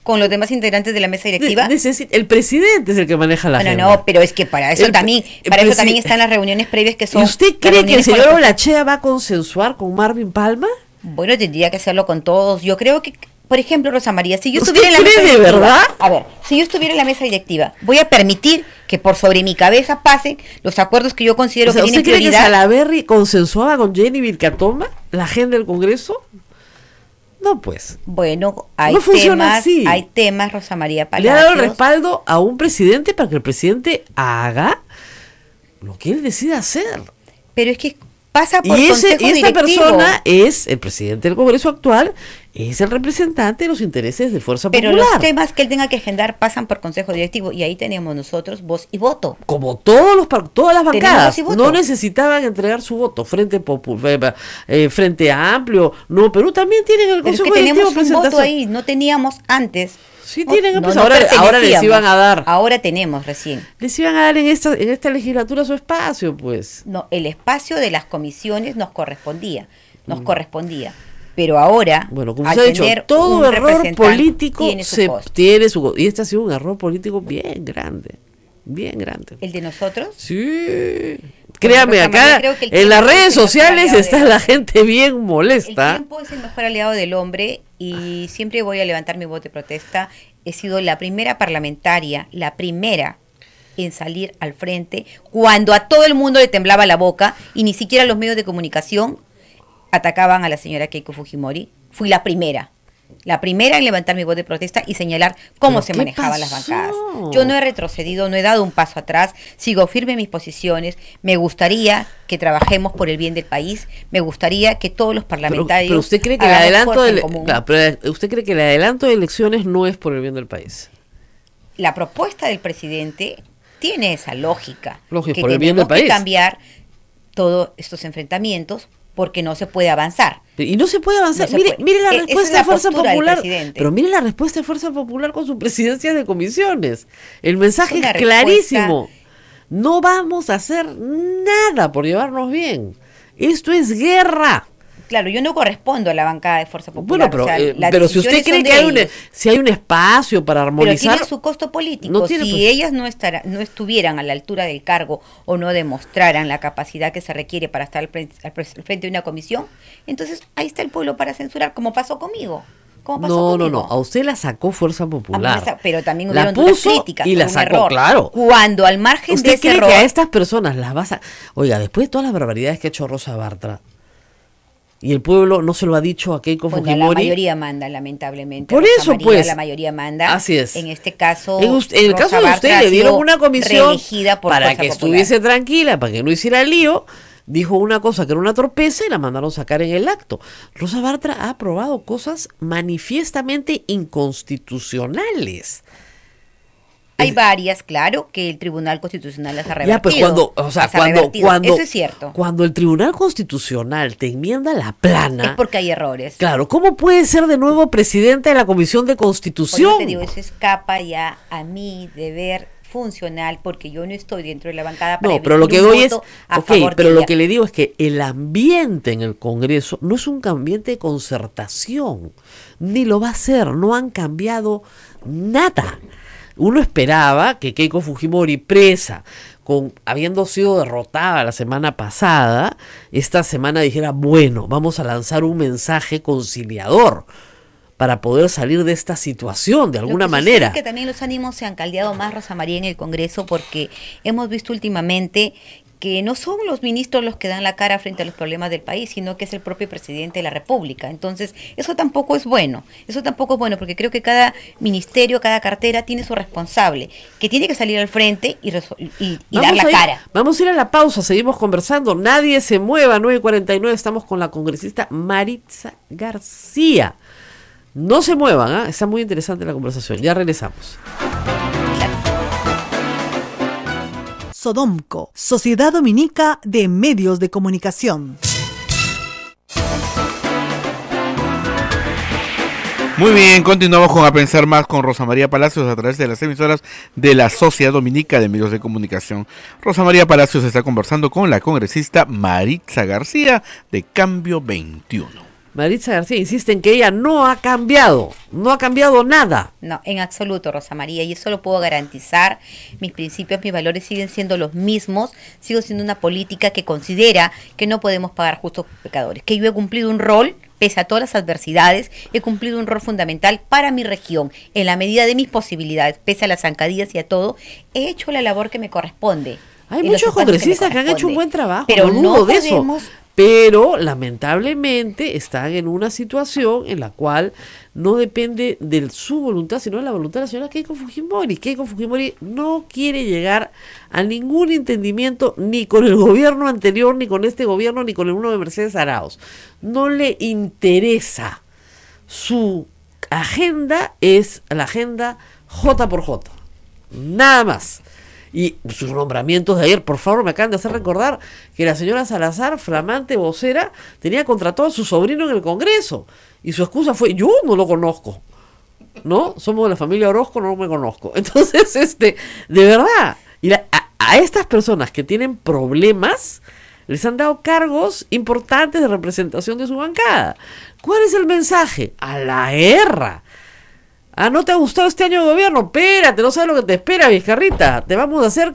con los demás integrantes de la mesa directiva? El presidente es el que maneja la agenda. No, pero es que para eso también están las reuniones previas que son. ¿Y usted cree que el señor Olachea va a consensuar con Marvin Palma? Bueno, tendría que hacerlo con todos. Yo creo que, por ejemplo, Rosa María, si yo estuviera en la mesa directiva, ¿verdad? A ver, si yo estuviera en la mesa directiva, voy a permitir que por sobre mi cabeza pasen los acuerdos que yo considero que tienen prioridad. ¿Usted cree que Salaverry consensuaba con Jenny Vilcatoma la agenda del Congreso? No, pues. Bueno, hay temas, Rosa María Palacios. Le ha dado el respaldo a un presidente para que el presidente haga lo que él decida hacer. Pero es que pasa por esta persona es el presidente del Congreso actual, es el representante de los intereses de Fuerza Popular. Pero los temas que él tenga que agendar pasan por consejo directivo y ahí tenemos nosotros voz y voto. Como todas las bancadas no necesitaban entregar su voto. Frente Amplio, No Perú también tienen el consejo directivo. Tenemos un voto ahí, no teníamos antes. Sí tienen, pues ahora les iban a dar. Ahora tenemos recién. Les iban a dar en esta legislatura su espacio, pues. No, el espacio de las comisiones nos correspondía. Pero ahora, bueno, como se ha dicho, todo error político tiene su y este ha sido un error político bien grande. ¿El de nosotros? Sí. Créame, acá en las redes sociales está la gente bien molesta. El tiempo es el mejor aliado del hombre y siempre voy a levantar mi voz de protesta. He sido la primera parlamentaria, la primera en salir al frente cuando a todo el mundo le temblaba la boca y ni siquiera los medios de comunicación atacaban a la señora Keiko Fujimori. Fui la primera en levantar mi voz de protesta y señalar cómo se manejaban las bancadas. Yo no he retrocedido, no he dado un paso atrás, sigo firme en mis posiciones. Me gustaría que trabajemos por el bien del país, me gustaría que todos los parlamentarios. Pero usted cree que usted cree que el adelanto de elecciones no es por el bien del país. La propuesta del presidente tiene esa lógica, que por el bien del país. Que cambiar todos estos enfrentamientos porque no se puede avanzar. Y no se puede avanzar. Mire la respuesta de Fuerza Popular. Pero mire la respuesta de Fuerza Popular con sus presidencias de comisiones. El mensaje es clarísimo. No vamos a hacer nada por llevarnos bien. Esto es guerra. Claro, yo no correspondo a la bancada de Fuerza Popular. Bueno, pero si usted cree que hay un espacio para armonizar... Pero tiene su costo político. Si ellas no estuvieran a la altura del cargo o no demostraran la capacidad que se requiere para estar al frente de una comisión, entonces ahí está el pueblo para censurar, como pasó conmigo. No, a usted la sacó Fuerza Popular. Pero también hubieron duras críticas. Y la sacó, claro. Cuando al margen de ese error... ¿Usted cree que a estas personas las vas a... Oiga, después de todas las barbaridades que ha hecho Rosa Bartra, Y el pueblo no se lo ha dicho a Keiko Fujimori. La mayoría manda, lamentablemente. Por eso, María, pues. La mayoría manda. Así es. En este caso. En el caso de usted, le dieron una comisión para que estuviese tranquila, para que no hiciera lío. Dijo una cosa que era una torpeza y la mandaron sacar en el acto. Rosa Bartra ha aprobado cosas manifiestamente inconstitucionales. Hay varias, claro, que el Tribunal Constitucional las ha revertido. Ya, pues cuando eso es cierto. Cuando el Tribunal Constitucional te enmienda la plana, es porque hay errores. Claro, ¿cómo puede ser de nuevo presidente de la Comisión de Constitución? Por eso te digo, eso escapa ya a mi deber funcional, porque yo no estoy dentro de la bancada para pero lo que doy es, pero lo que le digo es que el ambiente en el Congreso no es un ambiente de concertación, ni lo va a ser, no han cambiado nada. Uno esperaba que Keiko Fujimori, presa, habiendo sido derrotada la semana pasada, esta semana dijera, bueno, vamos a lanzar un mensaje conciliador para poder salir de esta situación de alguna manera. Es que también los ánimos se han caldeado más, Rosa María, en el Congreso, porque hemos visto últimamente que no son los ministros los que dan la cara frente a los problemas del país, sino que es el propio presidente de la República. Entonces, eso tampoco es bueno. Porque creo que cada ministerio, cada cartera tiene su responsable, que tiene que salir al frente y dar la cara. Vamos a ir a la pausa, seguimos conversando. Nadie se mueva, 9:49, estamos con la congresista Maritza García. No se muevan, está muy interesante la conversación. Ya regresamos. Sodomco, Sociedad Dominica de Medios de Comunicación. Muy bien, continuamos con A Pensar Más con Rosa María Palacios a través de las emisoras de la Sociedad Dominica de Medios de Comunicación. Rosa María Palacios está conversando con la congresista Maritza García de Cambio 21. Maritza García insiste en que ella no ha cambiado nada. No, en absoluto, Rosa María, y eso lo puedo garantizar. Mis principios, mis valores siguen siendo los mismos. Sigo siendo una política que considera que no podemos pagar justos pecadores, que yo he cumplido un rol, pese a todas las adversidades, he cumplido un rol fundamental para mi región, en la medida de mis posibilidades, pese a las zancadillas y a todo, he hecho la labor que me corresponde. Hay muchos congresistas que han hecho un buen trabajo, pero no dudo de eso. Pero lamentablemente están en una situación en la cual no depende de su voluntad, sino de la voluntad de la señora Keiko Fujimori. Keiko Fujimori no quiere llegar a ningún entendimiento ni con el gobierno anterior, ni con este gobierno, ni con el uno de Mercedes Arauz. No le interesa. Su agenda es la agenda J por J. Nada más. Y sus nombramientos de ayer, por favor, me acaban de hacer recordar que la señora Salazar, flamante vocera, tenía contratado a su sobrino en el Congreso. Y su excusa fue, yo no lo conozco. ¿No? Somos de la familia Orozco, no me conozco. Entonces, de verdad, y a estas personas que tienen problemas, les han dado cargos importantes de representación de su bancada. ¿Cuál es el mensaje? A la guerra. ¿No te ha gustado este año de gobierno? Espérate, no sabes lo que te espera, Vizcarrita. Te vamos a hacer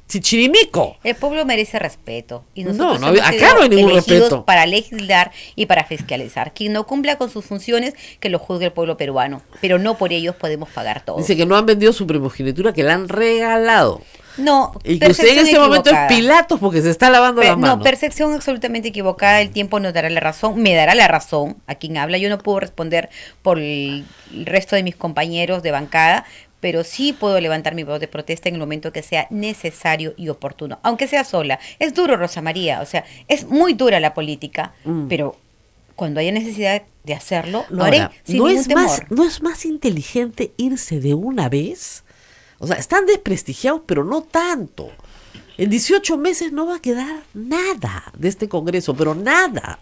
chichirimico. El pueblo merece respeto. Y nosotros acá no hay ningún respeto. Para legislar y para fiscalizar. Quien no cumpla con sus funciones, que lo juzgue el pueblo peruano. Pero no por ellos podemos pagar todo. Dice que no han vendido su primogenitura, que la han regalado. No, y que usted en este momento es Pilatos porque se está lavando las manos. No, percepción absolutamente equivocada. El tiempo nos dará la razón, me dará la razón a quien habla. Yo no puedo responder por el resto de mis compañeros de bancada, pero sí puedo levantar mi voz de protesta en el momento que sea necesario y oportuno, aunque sea sola. Es duro, Rosa María, o sea, es muy dura la política, pero cuando haya necesidad de hacerlo, lo haré sin ningún temor. ¿No es más inteligente irse de una vez? O sea, están desprestigiados, pero no tanto. En 18 meses no va a quedar nada de este Congreso, pero nada.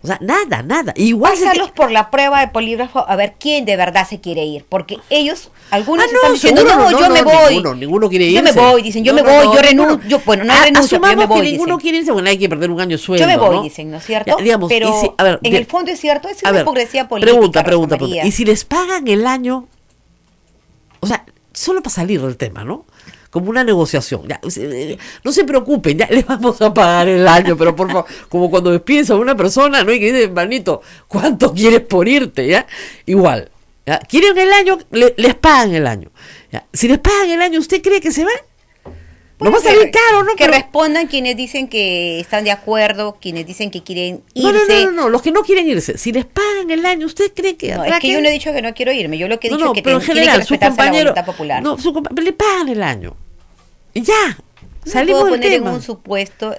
O sea, nada. Igual pásarlos por la prueba de polígrafo a ver quién de verdad se quiere ir. Porque ellos, algunos están diciendo, yo me voy. Ninguno quiere irse. Yo me voy, dicen, yo me voy, yo renuncio. Bueno, no renuncio, yo me voy, que ninguno quiere irse, bueno, hay que perder un año de sueldo, yo me voy, dicen, ¿no es cierto? Ya, digamos, pero en el fondo es cierto, es una hipocresía política. Pregunta. Y si les pagan el año, o sea, solo para salir del tema, ¿no? Como una negociación. Ya, no se preocupen, ya les vamos a pagar el año, pero por favor, como cuando despides a una persona, ¿no? Y que dicen, manito, ¿cuánto quieres por irte? ¿Ya? Igual. ¿Ya? ¿Quieren el año? Les pagan el año. ¿Ya? Si les pagan el año, ¿usted cree que se van? No va a salir caro, ¿no? Que respondan quienes dicen que están de acuerdo, quienes dicen que quieren irse. No, los que no quieren irse. Si les pagan el año, ¿usted cree que no, es que yo no he dicho que no quiero irme, yo lo que he dicho es que pero en general, tiene que respetarse la voluntad popular. No, le pagan el año. Y ya, salimos del tema. No puedo poner en un supuesto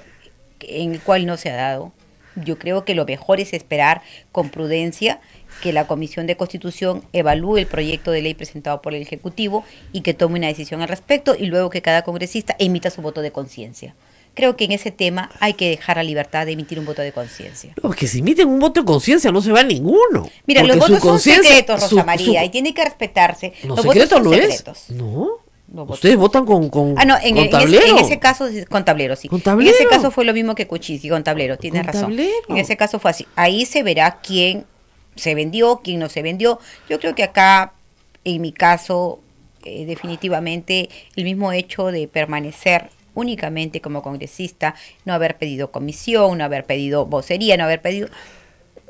en el cual no se ha dado. Yo creo que lo mejor es esperar con prudencia que la Comisión de Constitución evalúe el proyecto de ley presentado por el Ejecutivo y que tome una decisión al respecto y luego que cada congresista emita su voto de conciencia. Creo que en ese tema hay que dejar la libertad de emitir un voto de conciencia. No, que si emiten un voto de conciencia no se va ninguno. Mira, los votos son secretos, Rosa María, y tiene que respetarse. Los votos son secretos. No. Ustedes votan con tablero. En ese caso, con tablero, sí. ¿Con tablero? En ese caso fue lo mismo que Kuczynski, con tablero, tienes razón. Tablero. En ese caso fue así. Ahí se verá quién se vendió, quién no se vendió. Yo creo que acá, en mi caso, definitivamente el mismo hecho de permanecer únicamente como congresista, no haber pedido comisión, no haber pedido vocería, no haber pedido...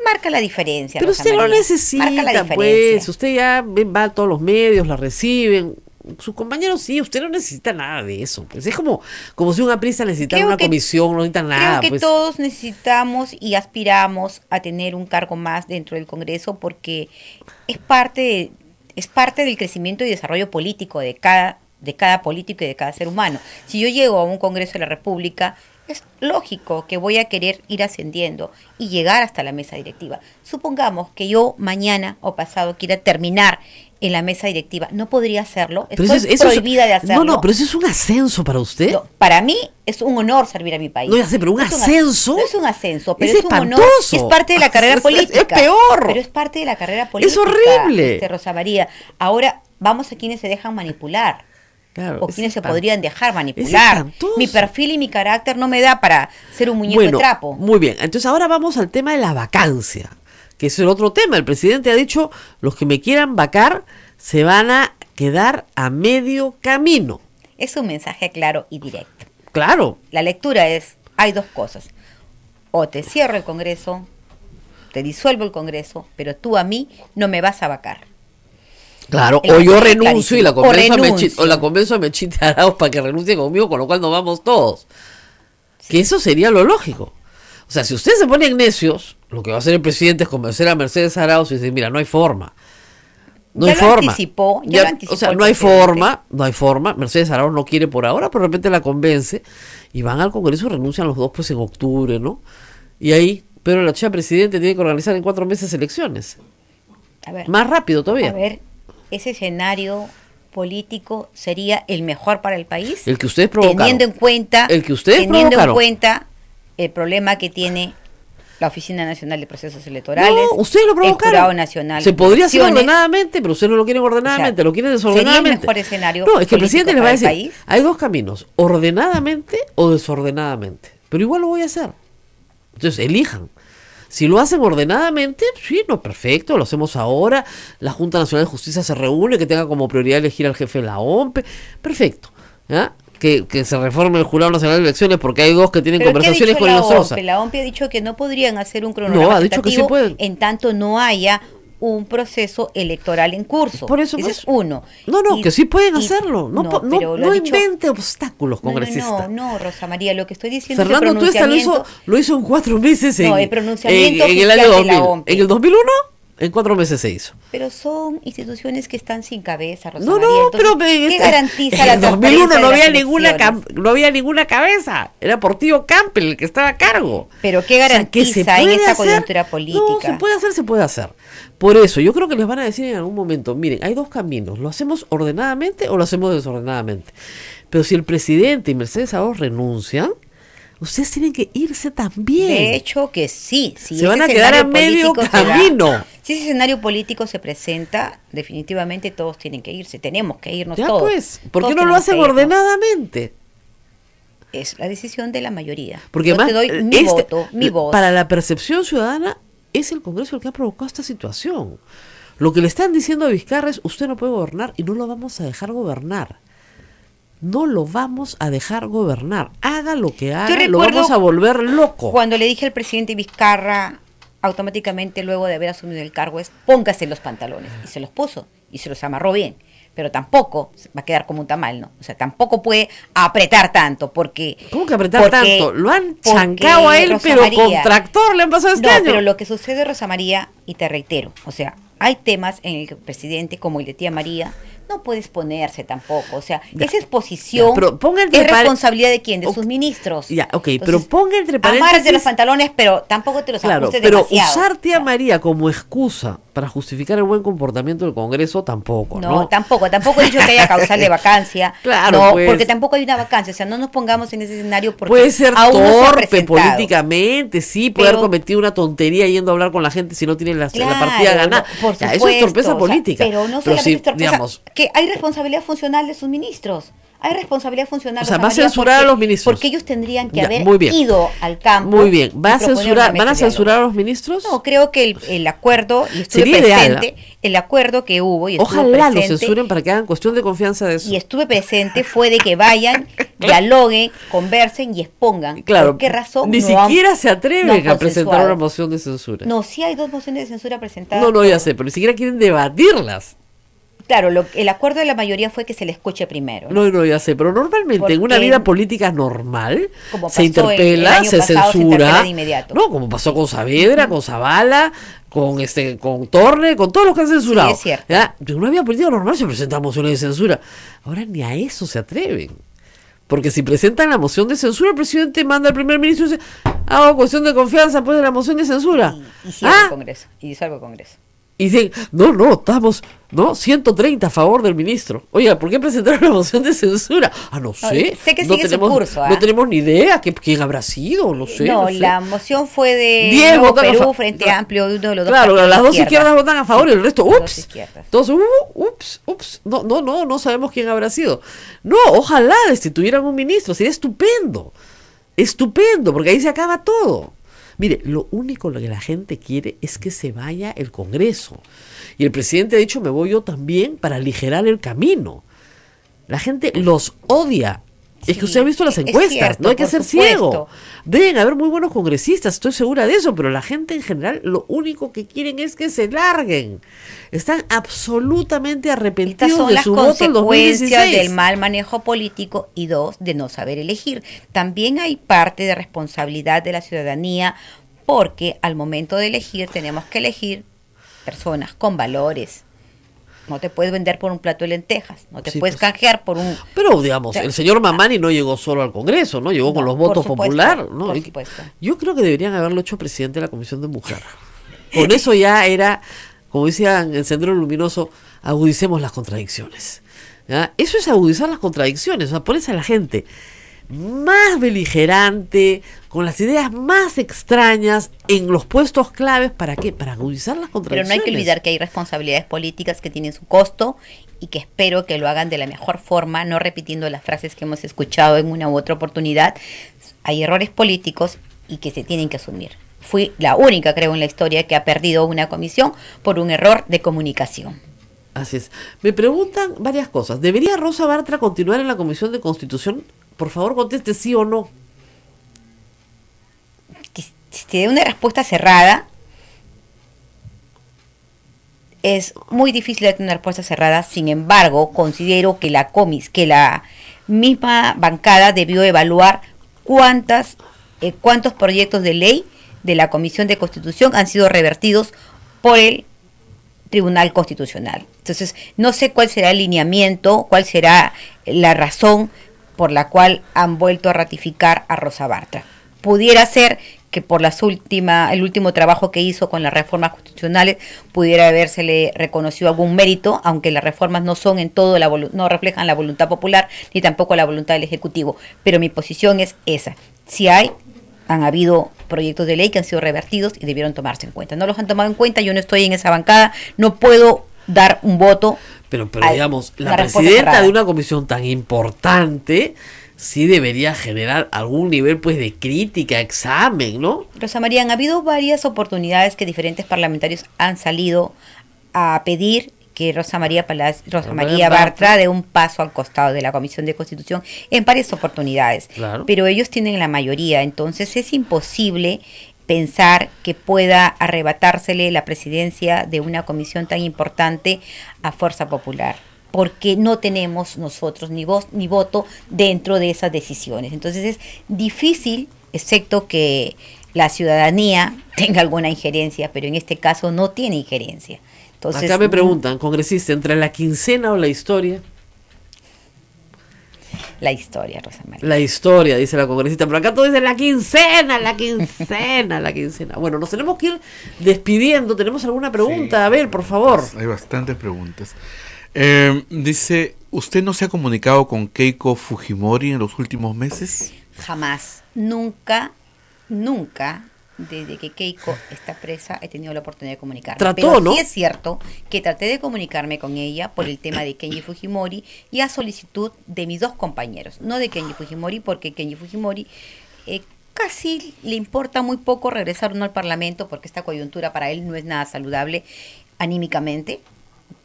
marca la diferencia. Pero usted no necesita, marca la diferencia. Pues, usted ya va a todos los medios, la reciben... Sus compañeros sí, usted no necesita nada de eso. Pues es como si una prisa necesitara una comisión, no necesita nada. Creo que todos necesitamos y aspiramos a tener un cargo más dentro del Congreso porque es parte del crecimiento y desarrollo político de cada político y de cada ser humano. Si yo llego a un Congreso de la República, es lógico que voy a querer ir ascendiendo y llegar hasta la mesa directiva. Supongamos que yo mañana o pasado quiera terminar en la mesa directiva, ¿no podría hacerlo? Estoy prohibida de hacerlo. No, pero eso es un ascenso para usted. No, para mí es un honor servir a mi país. No, ya sé, pero un ascenso. No es un ascenso, pero es un honor. Es parte de la carrera política. Es peor. Pero es parte de la carrera política. Es horrible. Rosa María. Ahora, vamos a quienes se dejan manipular. Claro, o quienes se podrían dejar manipular. Mi perfil y mi carácter no me da para ser un muñeco de trapo. Muy bien, entonces ahora vamos al tema de la vacancia, que es el otro tema. El presidente ha dicho, los que me quieran vacar se van a quedar a medio camino. Es un mensaje claro y directo. Claro. La lectura es, hay dos cosas. O te cierro el Congreso, te disuelvo el Congreso, pero tú a mí no me vas a vacar. Claro, o yo renuncio y la convenzo a Mechita Arauz para que renuncie conmigo, con lo cual nos vamos todos. Sí. Que eso sería lo lógico. O sea, si ustedes se ponen necios, lo que va a hacer el presidente es convencer a Mercedes Arauz y decir, mira, no hay forma. No hay forma. Ya lo anticipó. O sea, no hay forma. Mercedes Arauz no quiere por ahora, pero de repente la convence y van al Congreso y renuncian los dos pues en octubre, ¿no? Y ahí Pedro Lachea, presidente, tiene que organizar en 4 meses elecciones. A ver, más rápido todavía. A ver, ese escenario político sería el mejor para el país. El que ustedes provocaron. Teniendo en cuenta el problema que tiene la Oficina Nacional de Procesos Electorales. No, ustedes lo provocaron. El Jurado Nacional. Se podría hacer ordenadamente, pero ustedes no lo quieren ordenadamente, o sea, lo quieren desordenadamente. Sería el mejor escenario. No, es que el presidente les va a decir, hay dos caminos, ordenadamente o desordenadamente. Pero igual lo voy a hacer. Entonces, elijan. Si lo hacen ordenadamente, sí, no, perfecto, lo hacemos ahora, la Junta Nacional de Justicia se reúne, que tenga como prioridad elegir al jefe de la OMPE, perfecto, ¿ya? Que se reforme el Jurado Nacional de Elecciones porque hay dos que tienen conversaciones con los Sosa. La OMPE ha dicho que no podrían hacer un cronograma tentativo en tanto no haya un proceso electoral en curso. Por eso, ese es uno. No, que sí pueden hacerlo. No invente obstáculos, congresista. No, Rosa María, lo que estoy diciendo Fernando es el pronunciamiento. lo hizo en 4 meses el pronunciamiento en el año 2000. De la OMPE. En el 2001, en 4 meses se hizo. Pero son instituciones que están sin cabeza, Rosa María. Entonces, pero ¿qué garantiza la transparencia? En el 2001 no había ninguna cabeza. Era Portillo Campbell el que estaba a cargo. Pero ¿qué garantiza en esta coyuntura política? No, se puede hacer. Por eso, yo creo que les van a decir en algún momento, miren, hay dos caminos, ¿lo hacemos ordenadamente o lo hacemos desordenadamente? Pero si el presidente y Mercedes Arauz renuncian, ustedes tienen que irse también. De hecho que sí. Se van a quedar a medio camino. Si ese escenario político se presenta, definitivamente todos tienen que irse, tenemos que irnos ya todos. Pues, ¿por qué no lo hacen ordenadamente? Es la decisión de la mayoría. Porque yo además, te doy mi voto, mi voz. Para la percepción ciudadana, es el Congreso el que ha provocado esta situación. Lo que le están diciendo a Vizcarra es, usted no puede gobernar y no lo vamos a dejar gobernar. No lo vamos a dejar gobernar. Haga lo que haga, lo vamos a volver loco. Cuando le dije al presidente Vizcarra, automáticamente luego de haber asumido el cargo, es póngase los pantalones. Y se los puso y se los amarró bien. pero tampoco va a quedar como un tamal, ¿no? O sea, tampoco puede apretar tanto, porque... ¿Cómo que apretar tanto? Lo han chancado a él, Rosa pero María, con tractor le han pasado este año. pero lo que sucede, Rosa María, y te reitero, o sea, hay temas en el que el presidente, como el de tía María, no puede exponerse tampoco, o sea, esa exposición es responsabilidad de quién, de sus ministros. Ya, ok, entonces, pero ponga entre paréntesis... Amárrate los pantalones, pero tampoco te los ajustes demasiado. Pero usar tía María como excusa para justificar el buen comportamiento del Congreso, tampoco, ¿no? No, tampoco he dicho que haya causal de vacancia, claro, no, pues, porque tampoco hay una vacancia, o sea, no nos pongamos en ese escenario porque puede ser aún torpe no políticamente, sí, puede haber cometido una tontería yendo a hablar con la gente si no tiene la partida ganada. Por supuesto, eso es torpeza política. Pero no solamente es torpeza, digamos, que hay responsabilidad funcional de sus ministros. Hay responsabilidad funcional. O sea, va a censurar a los ministros. Porque ellos tendrían que haber ido al campo. Muy bien. ¿Van a censurar a los ministros? No, creo que el acuerdo, y estuve presente, el acuerdo que hubo, y estuve ojalá presente, lo censuren para que hagan cuestión de confianza de eso. Y estuve presente, fue de que vayan, dialoguen, conversen y expongan. Claro. ¿Por qué razón? Ni siquiera se atreven a presentar una moción de censura. No, sí hay 2 mociones de censura presentadas. No, ya sé, pero ni siquiera quieren debatirlas. Claro, el acuerdo de la mayoría fue que se le escuche primero. No, ya sé, pero normalmente en una vida política normal se interpela, se censura. No, como pasó con Saavedra, con Zavala, con Torre, con todos los que han censurado. Sí, es cierto. ¿Ya? En una vida política normal se presentan mociones de censura. Ahora ni a eso se atreven. Porque si presentan la moción de censura, el presidente manda al primer ministro y dice, hago cuestión de confianza, pues, de la moción de censura. Y cierra el Congreso. Y disuelve el Congreso. Y dicen, estamos, 130 a favor del ministro. Oiga, ¿por qué presentaron la moción de censura? No sé. Sé que sigue su curso. No tenemos ni idea quién habrá sido, no sé. No, sé. La moción fue de 10 Nuevo Perú, Frente Amplio, uno de los dos. Claro, las dos izquierdas votan a favor y el resto, Entonces, ups, no sabemos quién habrá sido. No, ojalá destituyeran un ministro, sería estupendo, porque ahí se acaba todo. Mire, lo único que la gente quiere es que se vaya el Congreso. Y el presidente ha dicho, me voy yo también para aligerar el camino. La gente los odia. Es que usted ha visto las encuestas, cierto, no hay que ser ciego. Deben haber muy buenos congresistas, estoy segura de eso, pero la gente en general lo único que quieren es que se larguen. Están absolutamente arrepentidos de su voto en 2016. Estas son las consecuencias del mal manejo político y 2, de no saber elegir. También hay parte de responsabilidad de la ciudadanía, porque al momento de elegir tenemos que elegir personas con valores. No te puedes vender por un plato de lentejas, no te puedes canjear por un... Pero, digamos, el señor Mamani no llegó solo al Congreso, ¿no? Llegó con los votos populares, ¿no? Por supuesto. Yo creo que deberían haberlo hecho presidente de la Comisión de Mujer. Con eso ya era, como decían en Sendero Luminoso, agudicemos las contradicciones. ¿Ya? Eso es agudizar las contradicciones, o sea, pones a la gente más beligerante, con las ideas más extrañas en los puestos claves. ¿Para qué? Para agudizar las contradicciones. Pero no hay que olvidar que hay responsabilidades políticas que tienen su costo y que espero que lo hagan de la mejor forma, no repitiendo las frases que hemos escuchado en una u otra oportunidad. Hay errores políticos y que se tienen que asumir. Fui la única, creo, en la historia que ha perdido una comisión por un error de comunicación. Así es. Me preguntan varias cosas. ¿Debería Rosa Bartra continuar en la Comisión de Constitución? Por favor, conteste sí o no. Si te dé una respuesta cerrada, es muy difícil de tener una respuesta cerrada. Sin embargo, considero que la misma bancada debió evaluar cuántos proyectos de ley de la Comisión de Constitución han sido revertidos por el Tribunal Constitucional. Entonces, no sé cuál será el lineamiento, cuál será la razón por la cual han vuelto a ratificar a Rosa Bartra. Pudiera ser que por el último trabajo que hizo con las reformas constitucionales pudiera habérsele reconocido algún mérito, aunque las reformas no son en todo no reflejan la voluntad popular ni tampoco la voluntad del Ejecutivo. Pero mi posición es esa. Si han habido proyectos de ley que han sido revertidos y debieron tomarse en cuenta. No los han tomado en cuenta, yo no estoy en esa bancada, no puedo dar un voto. Pero digamos, la presidenta de una comisión tan importante sí debería generar algún nivel pues de crítica, examen, ¿no? Rosa María, han habido varias oportunidades que diferentes parlamentarios han salido a pedir que Rosa María Bartra dé un paso al costado de la Comisión de Constitución en varias oportunidades. Claro. Pero ellos tienen la mayoría, entonces es imposible pensar que pueda arrebatársele la presidencia de una comisión tan importante a Fuerza Popular. porque no tenemos nosotros ni voz ni voto dentro de esas decisiones. Entonces es difícil, excepto que la ciudadanía tenga alguna injerencia, pero en este caso no tiene injerencia. Entonces, acá me preguntan, congresista, ¿entre la quincena o la historia? La historia, Rosa María. La historia, dice la congresista, pero acá todo dice la quincena, la quincena, la quincena. Bueno, nos tenemos que ir despidiendo. ¿Tenemos alguna pregunta? Sí, a ver, por favor. Hay bastantes preguntas. Dice, ¿usted no se ha comunicado con Keiko Fujimori en los últimos meses? Jamás, nunca, desde que Keiko está presa, he tenido la oportunidad de comunicarme. Trató, pero ¿no? sí es cierto que traté de comunicarme con ella por el tema de Kenji Fujimori y a solicitud de mis dos compañeros, no de Kenji Fujimori, porque Kenji Fujimori casi le importa muy poco regresar uno al Parlamento, porque esta coyuntura para él no es nada saludable anímicamente.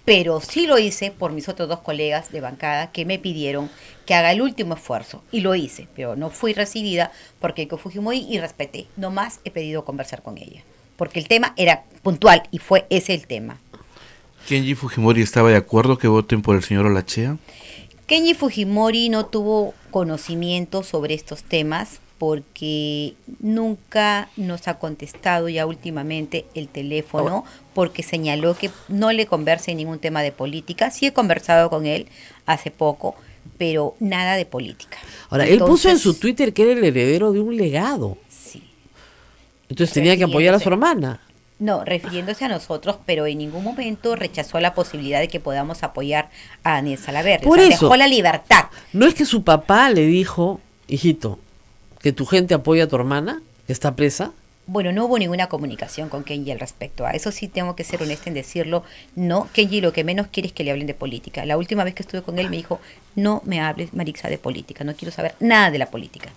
Pero sí lo hice por mis otros dos colegas de bancada que me pidieron que haga el último esfuerzo. Y lo hice, pero no fui recibida por Keiko Fujimori y respeté. No más he pedido conversar con ella. Porque el tema era puntual y fue ese el tema. ¿Kenji Fujimori estaba de acuerdo que voten por el señor Olachea? Kenji Fujimori no tuvo conocimiento sobre estos temas porque nunca nos ha contestado ya últimamente el teléfono, porque señaló que no le converse en ningún tema de política. Sí he conversado con él hace poco, pero nada de política. Ahora, él puso en su Twitter que era el heredero de un legado. Sí. Entonces tenía que apoyar a su hermana. No, refiriéndose a nosotros, pero en ningún momento rechazó la posibilidad de que podamos apoyar a Daniel Salaverry. Por eso, dejó la libertad. No es que su papá le dijo, hijito, que tu gente apoya a tu hermana, que está presa. Bueno, no hubo ninguna comunicación con Kenji al respecto. A eso sí tengo que ser honesta en decirlo. No, Kenji lo que menos quiere es que le hablen de política. La última vez que estuve con él me dijo, no me hables, Marixa, de política. No quiero saber nada de la política.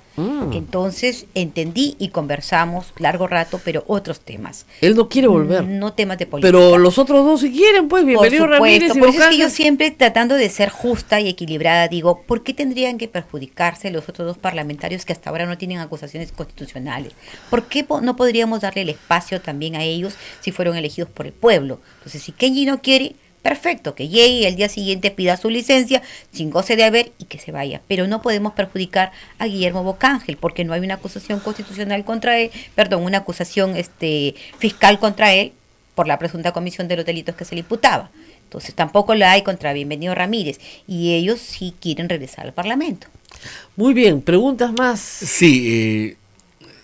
Entonces entendí y conversamos largo rato, pero otros temas. Él no quiere volver. No temas de política. Pero los otros dos si quieren, pues, bienvenido Ramírez. Por eso es que yo siempre, tratando de ser justa y equilibrada, digo, ¿por qué tendrían que perjudicarse los otros dos parlamentarios que hasta ahora no tienen acusaciones constitucionales? ¿Por qué no podríamos darle el espacio también a ellos si fueron elegidos por el pueblo? Entonces, si Kenji no quiere, perfecto, que llegue y al día siguiente pida su licencia, sin goce de haber y que se vaya. Pero no podemos perjudicar a Guillermo Bocángel porque no hay una acusación constitucional contra él, una acusación fiscal contra él por la presunta comisión de los delitos que se le imputaba. Entonces tampoco la hay contra Bienvenido Ramírez y ellos sí quieren regresar al Parlamento. Muy bien, preguntas más. Sí,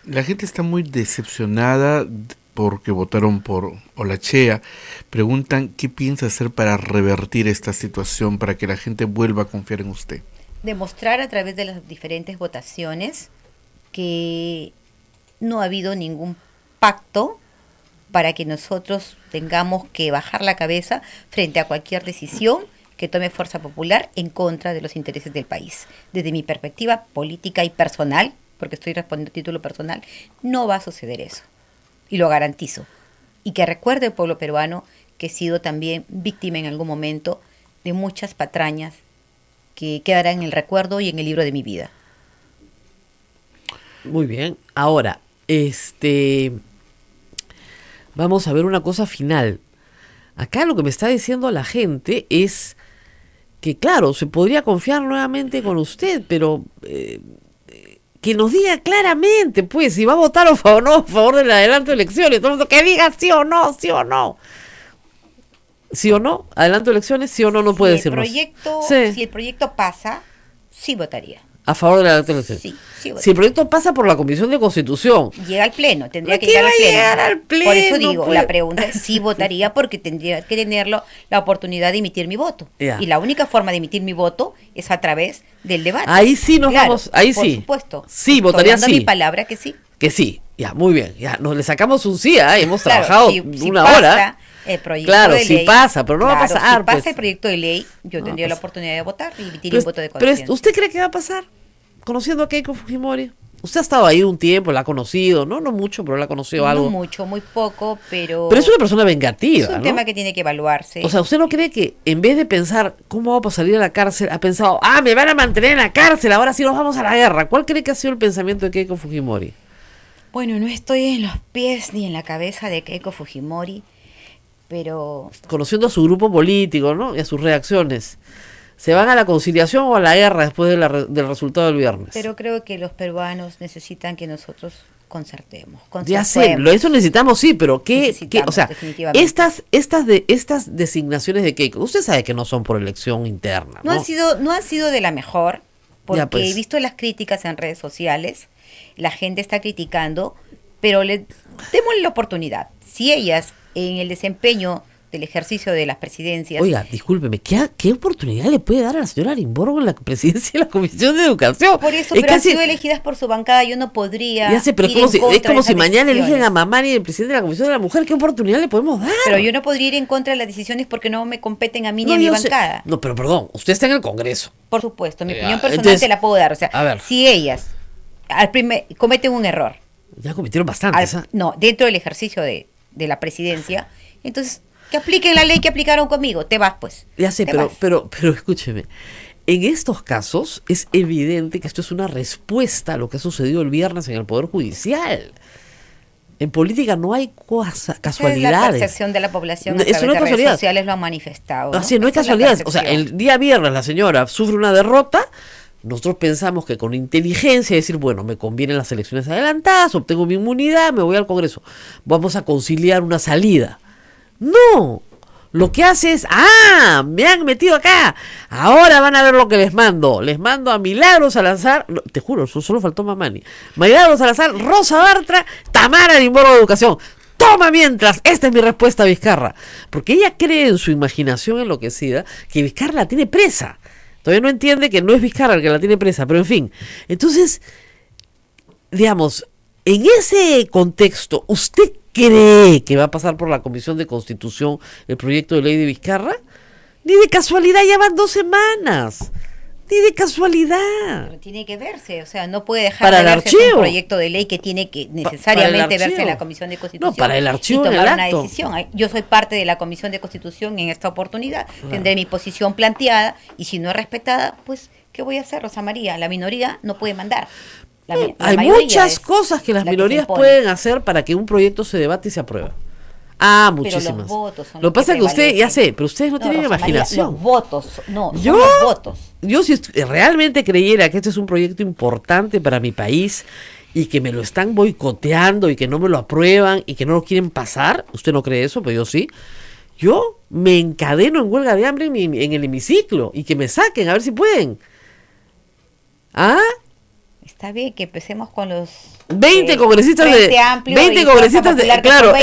la gente está muy decepcionada porque votaron por Olachea. Preguntan qué piensa hacer para revertir esta situación, para que la gente vuelva a confiar en usted. Demostrar a través de las diferentes votaciones que no ha habido ningún pacto para que nosotros tengamos que bajar la cabeza frente a cualquier decisión que tome fuerza popular en contra de los intereses del país. Desde mi perspectiva política y personal, porque estoy respondiendo a título personal, no va a suceder eso. Y lo garantizo. Y que recuerde el pueblo peruano que he sido también víctima en algún momento de muchas patrañas que quedarán en el recuerdo y en el libro de mi vida. Muy bien. Ahora, vamos a ver una cosa final. Acá lo que me está diciendo la gente es que, claro, se podría confiar nuevamente con usted, pero que nos diga claramente, pues, si va a votar a favor del adelanto de elecciones. Todo el mundo que diga sí o no, sí o no. ¿Sí o no? ¿Adelanto de elecciones? ¿Sí o no? No puede decirnos. Si el proyecto pasa, sí votaría. ¿A favor del adelanto de elecciones? Sí, sí votaría. Si el proyecto pasa por la Comisión de Constitución. Llega al Pleno, tendría que llegar al Pleno. Por eso digo, la pregunta es si votaría, porque tendría que tener la oportunidad de emitir mi voto. Yeah. Y la única forma de emitir mi voto es a través del debate. Ahí sí nos vamos, ahí por sí. Por supuesto. Sí, votaría sí. mi palabra que sí. Que sí, ya, muy bien. Ya, le sacamos un sí, hemos claro, trabajado si una pasa hora. El proyecto claro, de si ley, pasa, pero no va a pasar. Si pasa pues. el proyecto de ley, yo tendría la oportunidad de votar y emitir un voto de pero conciencia. ¿usted cree que va a pasar? Conociendo a Keiko Fujimori. Usted ha estado ahí un tiempo, la ha conocido, no mucho, pero la ha conocido algo. No mucho, muy poco, pero... Pero es una persona vengativa, es un ¿no? tema que tiene que evaluarse. O sea, ¿usted no cree que en vez de pensar cómo vamos a salir a la cárcel, ha pensado, me van a mantener en la cárcel, ahora sí nos vamos a la guerra? ¿Cuál cree que ha sido el pensamiento de Keiko Fujimori? Bueno, no estoy en los pies ni en la cabeza de Keiko Fujimori, pero... Conociendo a su grupo político, ¿no? Y a sus reacciones. ¿Se van a la conciliación o a la guerra después del resultado del viernes? Pero creo que los peruanos necesitan que nosotros concertemos. Ya sé, eso necesitamos, sí, pero o sea, estas designaciones de Keiko, usted sabe que no son por elección interna, ¿no? No han sido de la mejor, porque Ya, pues. he visto las críticas en redes sociales, la gente está criticando, pero démosle la oportunidad. Si ellas, en el desempeño del ejercicio de las presidencias... Oiga, discúlpeme, ¿qué oportunidad le puede dar a la señora Arimborgo en la presidencia de la Comisión de Educación? Por eso, pero han sido elegidas por su bancada, yo no podría... Ya sé, pero es como si mañana eligen a Mamani, el presidente de la Comisión de la Mujer, ¿qué oportunidad le podemos dar? Pero yo no podría ir en contra de las decisiones porque no me competen a mí ni a mi bancada. No, pero perdón, usted está en el Congreso. Por supuesto, mi opinión personal te la puedo dar. O sea, si ellas cometen un error... Ya cometieron bastantes. No, dentro del ejercicio de la presidencia, entonces... Que apliquen la ley que aplicaron conmigo, te vas pues. Ya sé, pero escúcheme, en estos casos es evidente que esto es una respuesta a lo que ha sucedido el viernes en el Poder Judicial. En política no hay casualidades. La percepción de la población a través de redes sociales lo han manifestado, ¿no? Así, no hay casualidades. O sea, el día viernes la señora sufre una derrota. Nosotros pensamos que con inteligencia decir, bueno, me convienen las elecciones adelantadas, obtengo mi inmunidad, me voy al Congreso. Vamos a conciliar una salida. No, lo que hace es, me han metido acá, ahora van a ver lo que les mando a Milagros Salazar, te juro, solo faltó Mamani, Milagros Salazar, Rosa Bartra, Tamara Arimborgo de Educación, toma mientras, esta es mi respuesta a Vizcarra, porque ella cree en su imaginación enloquecida que Vizcarra la tiene presa, todavía no entiende que no es Vizcarra el que la tiene presa, pero en fin, entonces, digamos, en ese contexto, ¿usted cree que va a pasar por la Comisión de Constitución el proyecto de ley de Vizcarra? Ni de casualidad, ya van 2 semanas. Ni de casualidad. Pero tiene que verse, o sea, no puede dejar de verse un proyecto de ley que tiene que necesariamente verse en la Comisión de Constitución. No, para el archivo y tomar una acto. decisión. Yo soy parte de la Comisión de Constitución en esta oportunidad. Claro. Tendré mi posición planteada y si no es respetada, pues, ¿qué voy a hacer, Rosa María? La minoría no puede mandar. Hay muchas cosas que las minorías pueden hacer para que un proyecto se debate y se apruebe. Muchísimas. Pero los votos son lo que pasa es que usted, ya sé, pero ustedes no tienen imaginación. María, los votos, son los votos. Yo si realmente creyera que este es un proyecto importante para mi país y que me lo están boicoteando y que no me lo aprueban y que no lo quieren pasar, usted no cree eso, pero yo sí. Yo me encadeno en huelga de hambre en el hemiciclo y que me saquen, a ver si pueden. Está bien que empecemos con los 20 congresistas de Amplio 20 congresistas de claro,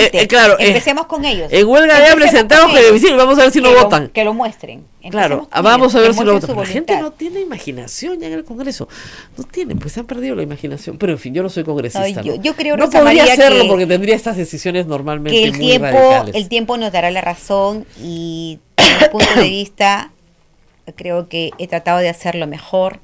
empecemos con ellos. En huelga de hambre sentados en el hemiciclo, vamos a ver si no votan. Que lo muestren. Claro, vamos a ver si lo votan. La gente no tiene imaginación ya en el Congreso. No tienen, pues han perdido la imaginación. Pero en fin, yo no soy congresista. Yo creo, no podría hacerlo porque tendría estas decisiones normalmente muy radicales. El tiempo nos dará la razón y desde mi punto de vista creo que he tratado de hacerlo mejor.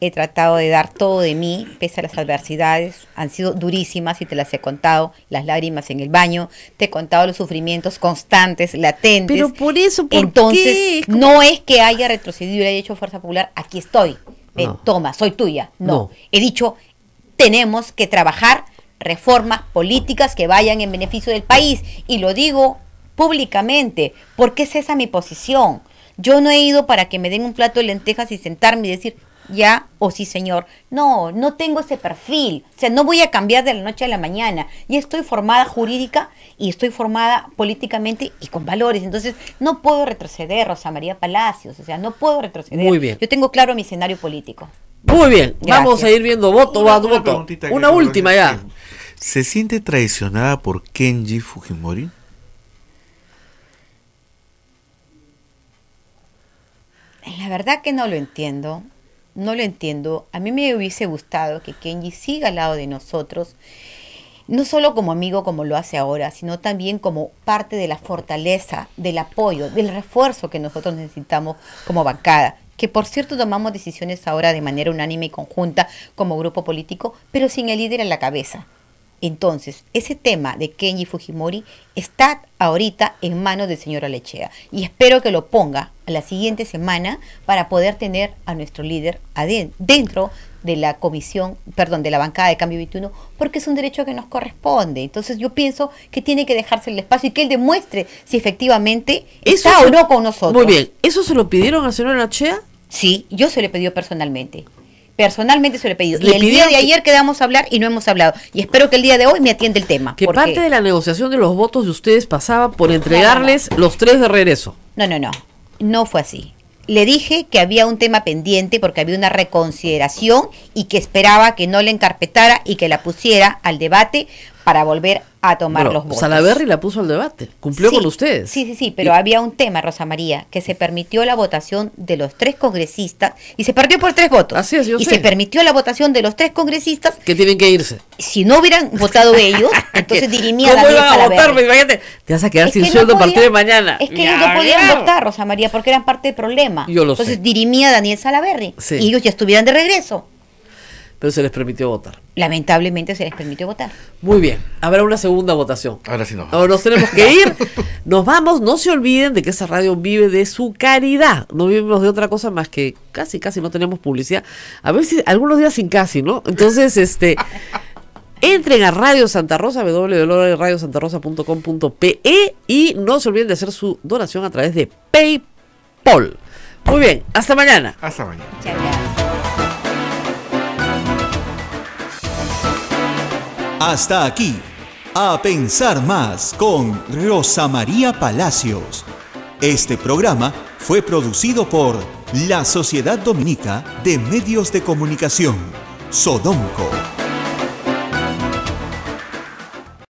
He tratado de dar todo de mí, pese a las adversidades. Han sido durísimas y te las he contado. Las lágrimas en el baño. Te he contado los sufrimientos constantes, latentes. Pero por eso, entonces, no es que haya retrocedido y haya hecho fuerza popular. Aquí estoy. Toma, soy tuya. No. He dicho, tenemos que trabajar reformas políticas que vayan en beneficio del país. Y lo digo públicamente, porque es esa mi posición. Yo no he ido para que me den un plato de lentejas y sentarme y decir... ya o sí señor, no tengo ese perfil, o sea, no voy a cambiar de la noche a la mañana, y estoy formada jurídica y estoy formada políticamente y con valores, entonces no puedo retroceder, Rosa María Palacios, o sea, no puedo retroceder. Muy bien. Yo tengo claro mi escenario político. Muy bien, vamos a ir viendo voto. Una última ya. ¿Se siente traicionada por Kenji Fujimori? La verdad que no lo entiendo. No lo entiendo. A mí me hubiese gustado que Kenji siga al lado de nosotros, no solo como amigo como lo hace ahora, sino también como parte de la fortaleza, del apoyo, del refuerzo que nosotros necesitamos como bancada. Que por cierto tomamos decisiones ahora de manera unánime y conjunta como grupo político, pero sin el líder a la cabeza. Entonces, ese tema de Kenji Fujimori está ahorita en manos del señor Arlechea y espero que lo ponga a la siguiente semana para poder tener a nuestro líder dentro de la comisión, perdón, de la bancada de Cambio 21, porque es un derecho que nos corresponde. Entonces yo pienso que tiene que dejarse el espacio y que él demuestre si efectivamente está o no con nosotros. Muy bien, ¿eso se lo pidieron al señor Arlechea? Sí, yo se lo he pedido personalmente. Personalmente se lo he pedido. Y el día de ayer quedamos a hablar y no hemos hablado. Y espero que el día de hoy me atienda el tema. Que parte de la negociación de los votos de ustedes pasaba por entregarles los 3 de regreso. No fue así. Le dije que había un tema pendiente porque había una reconsideración y que esperaba que no le encarpetara y que la pusiera al debate para volver a tomar los votos. Salaverry la puso al debate, cumplió con ustedes. Sí, pero había un tema, Rosa María, que se permitió la votación de los 3 congresistas y se perdió por 3 votos. Así es, yo sé. Se permitió la votación de los 3 congresistas que tienen que irse. Si no hubieran votado ellos, entonces dirimía ¿Cómo Daniel iban a Salaverry? votar? Imagínate, te vas a quedar sin sueldo a partir de mañana. Es que ellos no podían votar, Rosa María, porque eran parte del problema. Yo lo sé. Entonces dirimía Daniel Salaverry y ellos ya estuvieran de regreso. Pero se les permitió votar. Lamentablemente se les permitió votar. Muy bien, habrá una segunda votación. Ahora sí nos vamos. Ahora nos tenemos que ir. Nos vamos, no se olviden de que esta radio vive de su caridad. No vivimos de otra cosa más que casi no tenemos publicidad. A veces, algunos días sin casi, ¿no? Entonces, entren a Radio Santa Rosa, www.radiosantarosa.com.pe y no se olviden de hacer su donación a través de PayPal. Muy bien, hasta mañana. Hasta mañana. Muchas gracias. Hasta aquí, A Pensar Más con Rosa María Palacios. Este programa fue producido por la Sociedad Dominica de Medios de Comunicación, Sodomco.